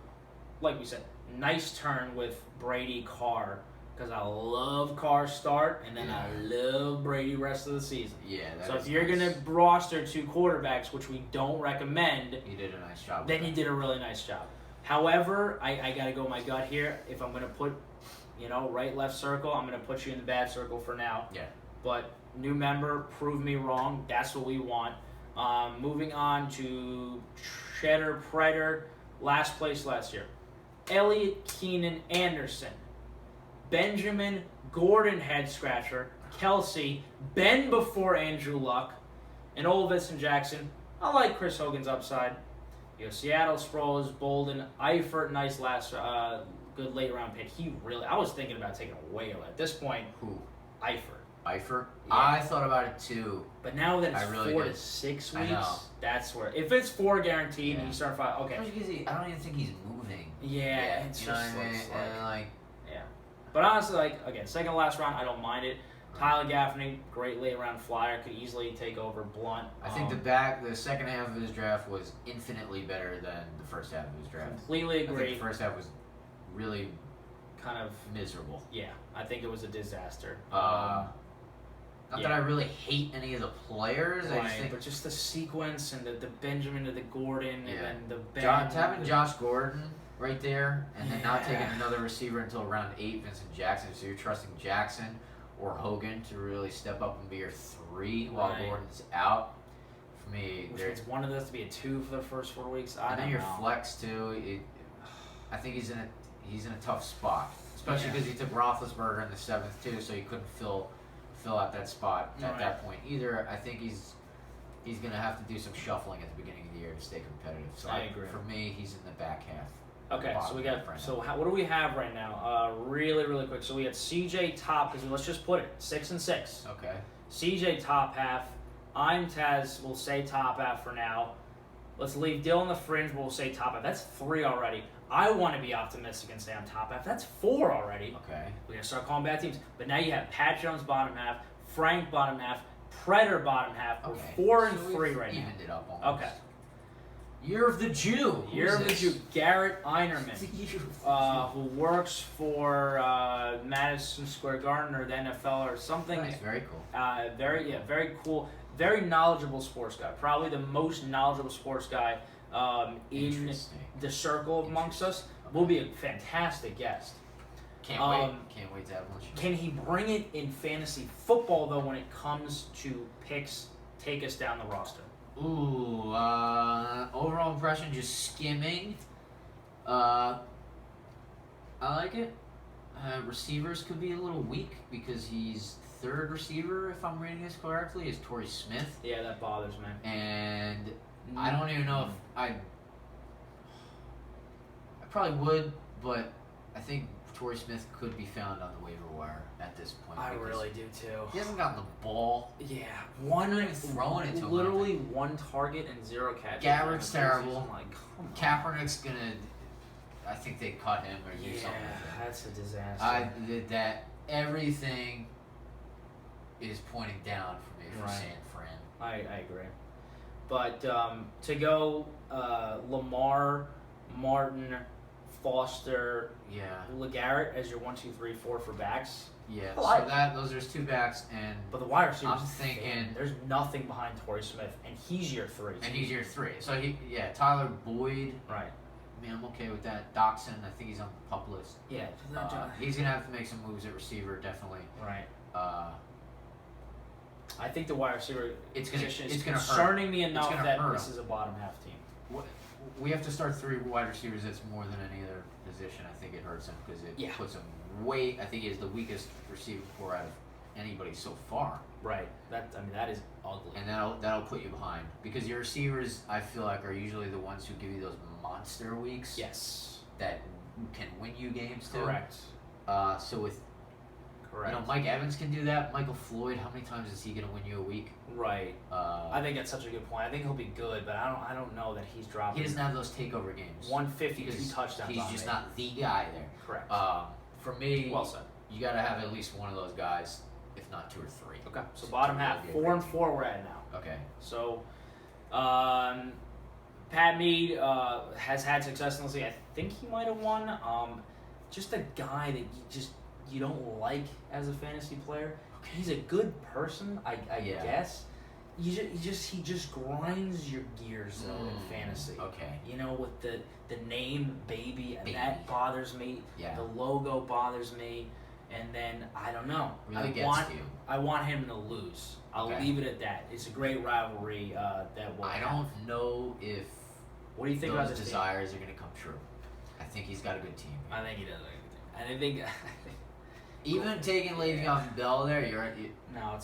like we said, nice turn with Brady Carr because I love Carr's start and then I love Brady rest of the season. Yeah. So if you're gonna roster 2 quarterbacks, which we don't recommend, you did a nice job. then you did a really nice job. However, I gotta go my gut here. If I'm gonna put, right, left circle, I'm gonna put you in the bad circle for now. Yeah. But new member, prove me wrong. That's what we want. Moving on to Cheddar Predator, last place last year. Elliott Keenan Anderson, Benjamin Gordon head scratcher, Kelsey, Ben before Andrew Luck, and Olvis and Jackson. I like Chris Hogan's upside. Seattle, Sproles, Bolden, Eifert, nice last, good late round pick. I was thinking about taking a whale at this point. Who? Eifert. Yeah. I thought about it too. But now that it's really 4 did. to 6 I weeks, know. that's where. If it's 4 guaranteed and Yeah. you start 5, okay. Especially because I don't even think he's moving. Yeah, it's you know just what I mean? looks And like, yeah. But honestly, again, second to last round, I don't mind it. Tyler Gaffney, great late round flyer, could easily take over Blunt. I think the second half of his draft was infinitely better than the first half of his draft. Completely I think agree. the first half was really Kind of, miserable. yeah. I think it was a disaster. Not that I really hate any of the players. I just Right, think but just the sequence and the Benjamin to the Gordon and then the Ben. having Josh Gordon right there and then not taking Yeah. another receiver until round 8, Vincent Jackson. So you're trusting Jackson or Hogan to really step up and be your 3 while Right. Gordon's out. For me, Which there's means one of those to be a 2 for the first 4 weeks. I and don't then your know. flex too. I think he's in a tough spot, especially Yeah. because he took Roethlisberger in the 7th too, so he couldn't fill out that spot at Right. that point either. I think he's gonna have to do some shuffling at the beginning of the year to stay competitive. So I agree. For me, he's in the back half. Okay, so we got. Right So what do we have right now? Really, really quick. So we had CJ top because let's just put it 6 and 6. Okay. CJ top half. I'm Taz. We'll say top half for now. Let's leave Dylan the fringe. We'll say top half. That's 3 already. I want to be optimistic and say I'm top half. That's 4 already. Okay. We're gonna start calling bad teams. But now you have Pat Jones bottom half, Frank bottom half, Predator bottom half. We're 4 and So 3 we've right now. evened it up almost. Okay. Year of the Jew. Year of the Jew, Garrett Einerman. Who works for Madison Square Garden or the NFL or something. Nice, very cool. Very cool, very knowledgeable sports guy. Probably the most knowledgeable sports guy in Interesting. the circle amongst us. Will be a fantastic guest. Can't wait. Can't wait to have lunch. Can he bring it in fantasy football though when it comes to picks? Take us down the roster. Ooh, overall impression, just skimming. I like it. Receivers could be a little weak because he's 3rd receiver, if I'm reading this correctly, is Torrey Smith. Yeah, that bothers me. And I don't even know if I probably would, but I think Torrey Smith could be found on the waiver wire at this point. I because really do too. He hasn't gotten the ball. Yeah, one Not even throwing it to him, literally 1 target and 0 catches. Garrett's during the terrible. season. Like, come on. Kaepernick's gonna. I think they cut him or do Yeah, something with him. that's a disaster. That everything is pointing down for me for Right. San Fran. I agree. But to go Lamar, Martin, Foster, Yeah, LeGarrette as your 1, 2, 3, 4 for backs. yeah. I like So those are his 2 backs, and But the wide receivers, I'm thinking- there's nothing behind Torrey Smith, and he's your 3. he's your 3. So Tyler Boyd. Right. I mean, I'm okay with that. Dotson, I think he's on the pup list. Yeah. He's gonna have to make some moves at receiver, definitely. Right. I think the wide receiver It's gonna- position it's is gonna hurt. concerning me It's enough gonna that hurt this him. is a bottom half team. We have to start 3 wide receivers. That's more than any other position. I think it hurts him because it Yeah. puts him way. I think he is the weakest receiving core out of anybody so far, Right. That is ugly. and that'll put you behind because your receivers, I feel like, are usually the ones who give you those monster weeks Yes. that can win you games too. Correct. So with Correct. Mike Evans can do that. Michael Floyd, how many times is he gonna win you a week? Right. Uh, I think that's such a good point. I think he'll be good, but I don't know that he's dropping. he doesn't have those takeover games. 152 because touchdowns. He's on just me. not the guy there. Correct. For me, Well said. you got to have at least one of those guys, if not 2 or 3. Okay. So to bottom really half, be a 4 great and team. 4 we're at now. Okay. So, Pat Mead has had success in the league. I think he might have won. Just a guy that you don't like as a fantasy player. He's a good person, I Yeah. guess. He just grinds your gears though in fantasy. Okay. You know, with the name Baby, and Baby. that bothers me. Yeah. The logo bothers me, and then I don't know. Really I gets want to you. I want him to lose. I'll Okay. leave it at that. It's a great rivalry that will. I don't know if What do you think about those this desires are going to come true. I think he's got a good team. team? I think he does. And I think Even taking Le'Veon Bell there, you no,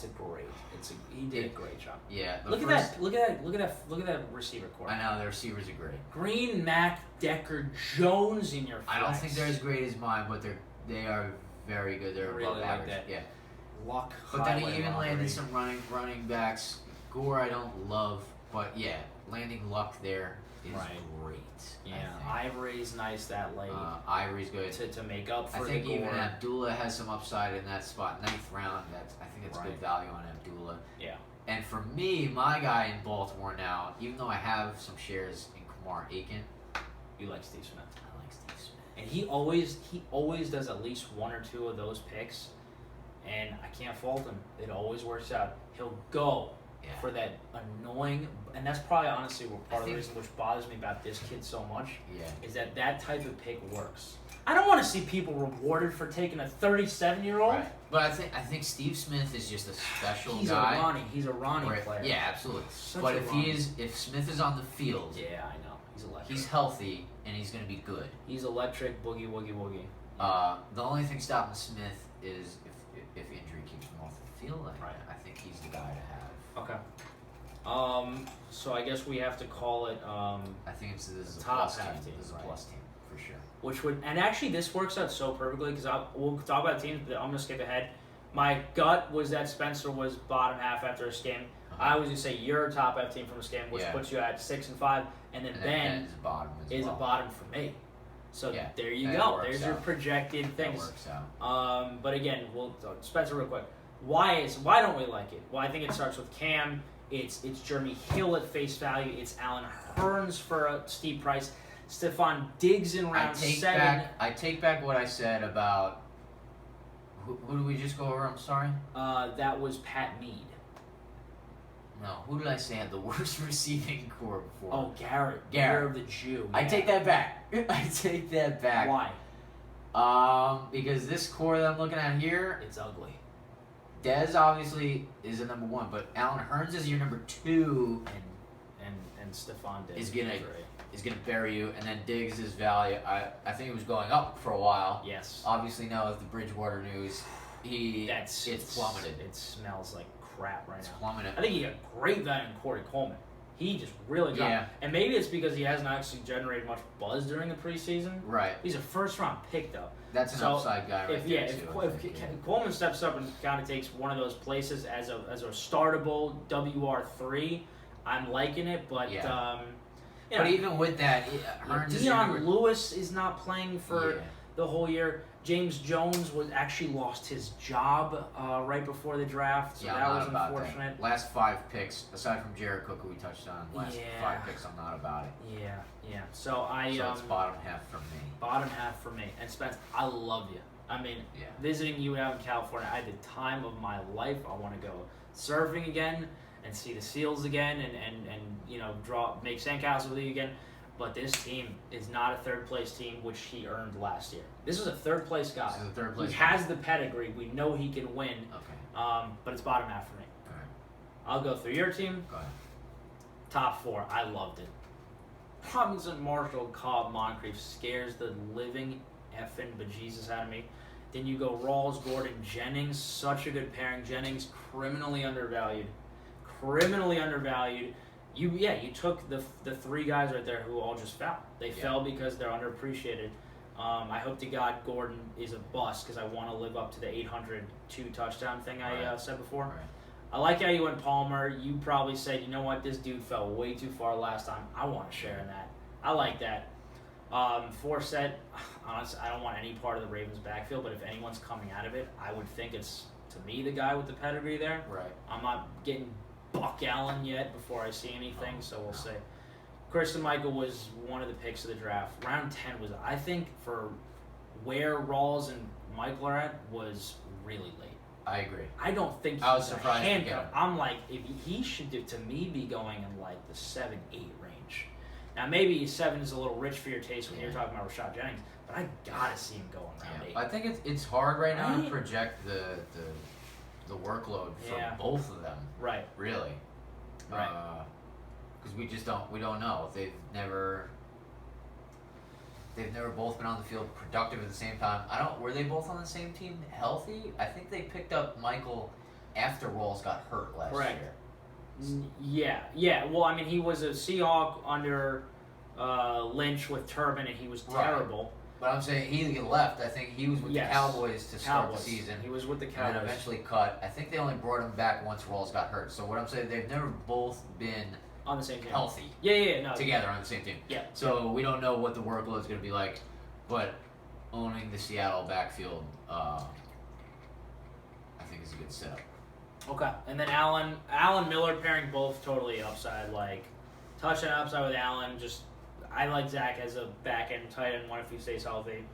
he did a great job. yeah. Look at that receiver core. I know the receivers are great. Green, Mac, Decker, Jones in your flex. I don't think they're as great as mine, but they are very good. They're Really above like average. that. Yeah. Luck. But then he highway even robbery. landed some running backs. Gore I don't love, but yeah, landing Luck there is Right. great. Yeah, I Ivory's nice that late think. Ivory's good. to make up for I think the even Gore. Abdullah has some upside in that spot. 9th round, I think it's Right. good value on Abdullah. Yeah. And for me, my guy in Baltimore now, even though I have some shares in Kamar Aiken, You like Steve Smith. I like Steve Smith. And he always does at least one or two of those picks, and I can't fault him. It always works out. He'll go Yeah. for that annoying, and that's probably honestly part of the think- reason which bothers me about this kid so much Yeah. is that type of pick works. I don't want to see people rewarded for taking a 37-year-old. Right. But I think Steve Smith is just a special He's guy. He's a Ronnie where- player. Yeah, absolutely. Such But a Ronnie. if Smith is on the field, Yeah, I know. He's electric. he's healthy and he's going to be good. He's electric. Boogie woogie woogie. The only thing stopping Smith is if injury keeps him off the field. Right. I think he's the guy to have. Okay. So I guess we have to call it. I think this is a Top plus half team. team, This is a right. plus team for sure. Which would, and actually this works out so perfectly because we'll talk about teams, but I'm gonna skip ahead. My gut was that Spencer was bottom half after a scam. I was gonna say your top half team from a scam, which Yeah. puts you at 6-5, and then And Ben Ben's bottom as is well. a bottom for me. So Yeah, there you that go. works There's your out. projected That things. works out. But again, we'll Spencer real quick. Why don't we like it? Well, I think it starts with Cam. It's Jeremy Hill at face value. It's Alan Hearns for a steep price. Stephon Diggs in round 7. I take back what I said about who did we just go over? I'm sorry. That was Pat Mead. No, who did I say had the worst receiving core before? Oh, Garrett. Garrett. Of the Jew. I yeah. take that back. I take that back. Why? Because this core that I'm looking at here, It's ugly. Dez obviously is a number 1, but Alan Hearns is your number 2. And Stephon Diggs. Is gonna- great. Is going to bury you, and then Diggs' value. I think it was going up for a while. Yes. Obviously now with the Bridgewater news, it's plummeted. It smells like crap right It's now. plummeted. I think he got great value in Corey Coleman. He just really got. Yeah. And maybe it's because he hasn't actually generated much buzz during the preseason. Right. He's a first-round pick, though. That's an So, upside guy right If there, if, too. I if, think, if Coleman steps up and kind of takes one of those places as a startable WR3, I'm liking it. But Yeah. you But know, even with that, Hearns is your Deion number- Lewis is not playing for Yeah. the whole year. James Jones was actually lost his job right before the draft, so Yeah, that I'm was not about unfortunate. that. Last 5 picks, aside from Jared Cook, who we touched on, last Yeah. 5 picks, I'm not about it. Yeah. So I So it's bottom half from me. bottom half for me. And Spence, I love you. I mean, Yeah. visiting you out in California, I had the time of my life. I want to go surfing again and see the seals again, and make sandcastles with you again. But this team is not a third place team, which he earned last year. This is a third place guy. This is a third place He guy. has the pedigree. We know he can win. Okay. But it's bottom half for me. All right. I'll go through your team. Go ahead. Top 4. I loved it. Robinson, Marshall, Cobb, Moncrief scares the living effing bejesus out of me. Then you go Rawls, Gordon, Jennings. Such a good pairing. Jennings, criminally undervalued. You took the 3 guys right there who all just fell. They fell because they're underappreciated. I hope to God Gordon is a bust because I want to live up to the 802 touchdown thing I Right. said before. All right. I like how you went Palmer. You probably said, you know what, this dude fell way too far last time. I want to share in that. I like that. Forsett, honestly, I don't want any part of the Ravens backfield, but if anyone's coming out of it, I would think it's, to me, the guy with the pedigree there. Right. I'm not getting Buck Allen yet before I see anything, so we'll see. Christian Michael was one of the picks of the draft. Round 10 was, I think, for where Rawls and Michael are at, was really late. I agree. I don't think I was he's a surprised to get handcuff. him. I'm like, if he should, to me, be going in like the 7-8 range. Now, maybe 7 is a little rich for your taste when you're talking about Rashad Jennings, but I gotta see him going round 8. I think it's hard right now to Right? project the workload for Yeah. both of them. Right. Really. Right. Because we don't know. They've never both been on the field productive at the same time. Were they both on the same team healthy? I think they picked up Michael after Rawls got hurt last Correct. year. Yeah. Well, I mean, he was a Seahawk under Lynch with Turbin, and he was Right. terrible. But I'm saying he left. I think he was with Yes. the Cowboys to start Cowboys. the season. He was with the And Cowboys. then eventually cut. I think they only brought him back once Rawls got hurt. So what I'm saying, they've never both been On the same team. healthy Yeah, no. together on the same team. Yeah. So we don't know what the workload is going to be like, but owning the Seattle backfield, I think is a good setup. Okay. And then Allen Miller pairing both totally upside, like touchdown upside with Allen. Just I like Zach as a back end tight end one if he stays healthy.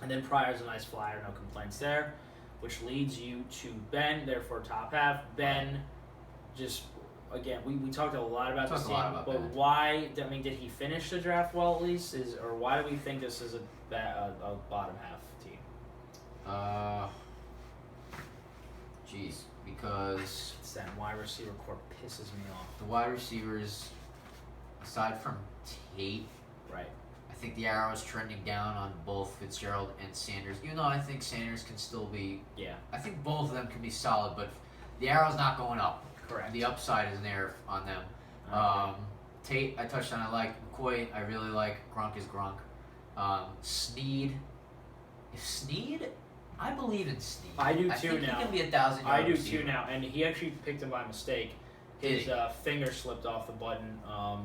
And then Pryor's a nice flyer, no complaints there. Which leads you to Ben, therefore top half. Ben, just again, we talked a lot about this team, but Ben. why? I mean, did he finish the draft well at least? Or why do we think this is a bottom half team? Because It's that wide receiver core pisses me off. the wide receivers, aside from Tate, Right. I think the arrow is trending down on both Fitzgerald and Sanders. Even though I think Sanders can still be, Yeah. I think both of them can be solid, but the arrow's not going up. Correct. The upside is there on them. Tate, I touched on. I like McCoy. I really like Gronk is Gronk. Snead. If Snead, I believe in Snead. I do I too think now. He can be 1,000 I yard do receiver. too now, and he actually picked him by mistake. Did His he? finger slipped off the button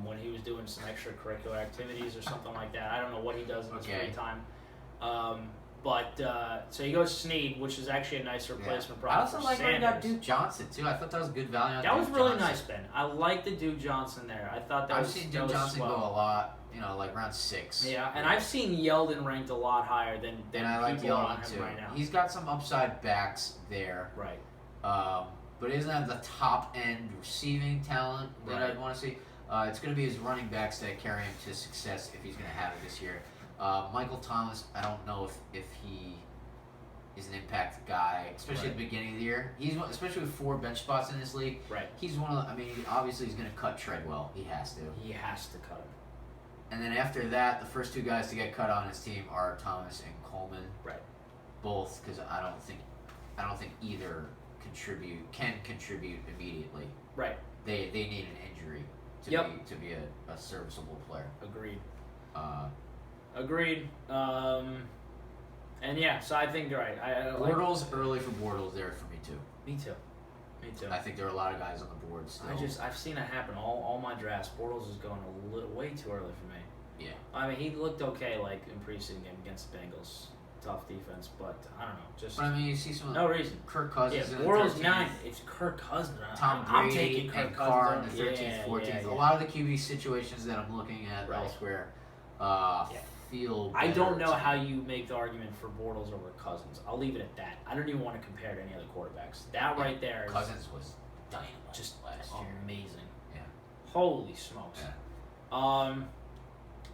when he was doing some extracurricular activities or something like that. I don't know what he does in his Okay. free time. So he goes Snead, which is actually a nice replacement I product also for like when he got Sanders. Duke Johnson too. I thought that was good value on That Duke was really Johnson. nice, Ben. I like the Duke Johnson there. I thought that I've was seen that Duke was Johnson swell. go a lot, like round 6. Yeah, and I've seen Yeldon ranked a lot higher than And I like people are on Yeldon him too. right now. He's got some upside backs there. Right. But he doesn't have the top end receiving talent that Right. I'd want to see. It's going to be his running backs that carry him to success if he's going to have it this year. Michael Thomas, I don't know if he is an impact guy, especially at the beginning of the year. Especially with 4 bench spots in this league. Right. He's one of the, obviously he's going to cut Treadwell. He has to. He has to cut him. And then after that, the first 2 guys to get cut on his team are Thomas and Coleman. Right. Both, because I don't think either can contribute immediately. Right. They need an injury to be a serviceable player. Agreed. Agreed. And yeah, so I think you're right. I like, Bortles early for Bortles there for me too. me too. I think there are a lot of guys on the board still. I've seen it happen all my drafts. Bortles is going a little way too early for me. Yeah. I mean, he looked okay like in preseason game against the Bengals. Tough defense, but I don't know. Just But you see some no reason. Kirk Yeah, Cousins in the Bortles 13th, 9. It's Kirk Cousins. Tom I'm Brady taking Kirk and Carr in Cousins. the 13th, 14th. Yeah. A lot of the QB situations that I'm looking at Right. elsewhere feel I don't better know to how me. you make the argument for Bortles over Cousins. I'll leave it at that. I don't even want to compare to any other quarterbacks. That right there is Cousins was dynamite just last year. amazing. Yeah. Holy smokes. Yeah.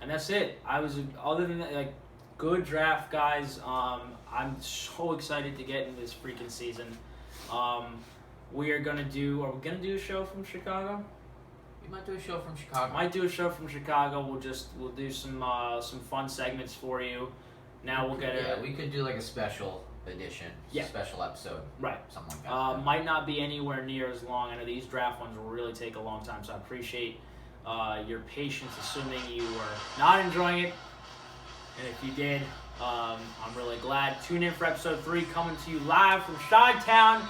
And that's it. Other than that, like, good draft, guys. I'm so excited to get into this freaking season. Are we gonna do a show from Chicago? We might do a show from Chicago. Might do a show from Chicago. We'll do some fun segments for you. Now we'll get we could do like a special edition, special episode, right. something like that. Might not be anywhere near as long. I know these draft ones will really take a long time, so I appreciate your patience, assuming you were not enjoying it. And if you did, I'm really glad. Tune in for episode 3 coming to you live from Chi-Town.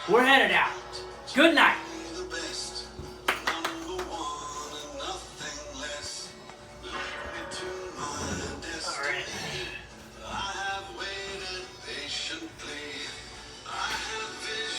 We're headed out. Good night.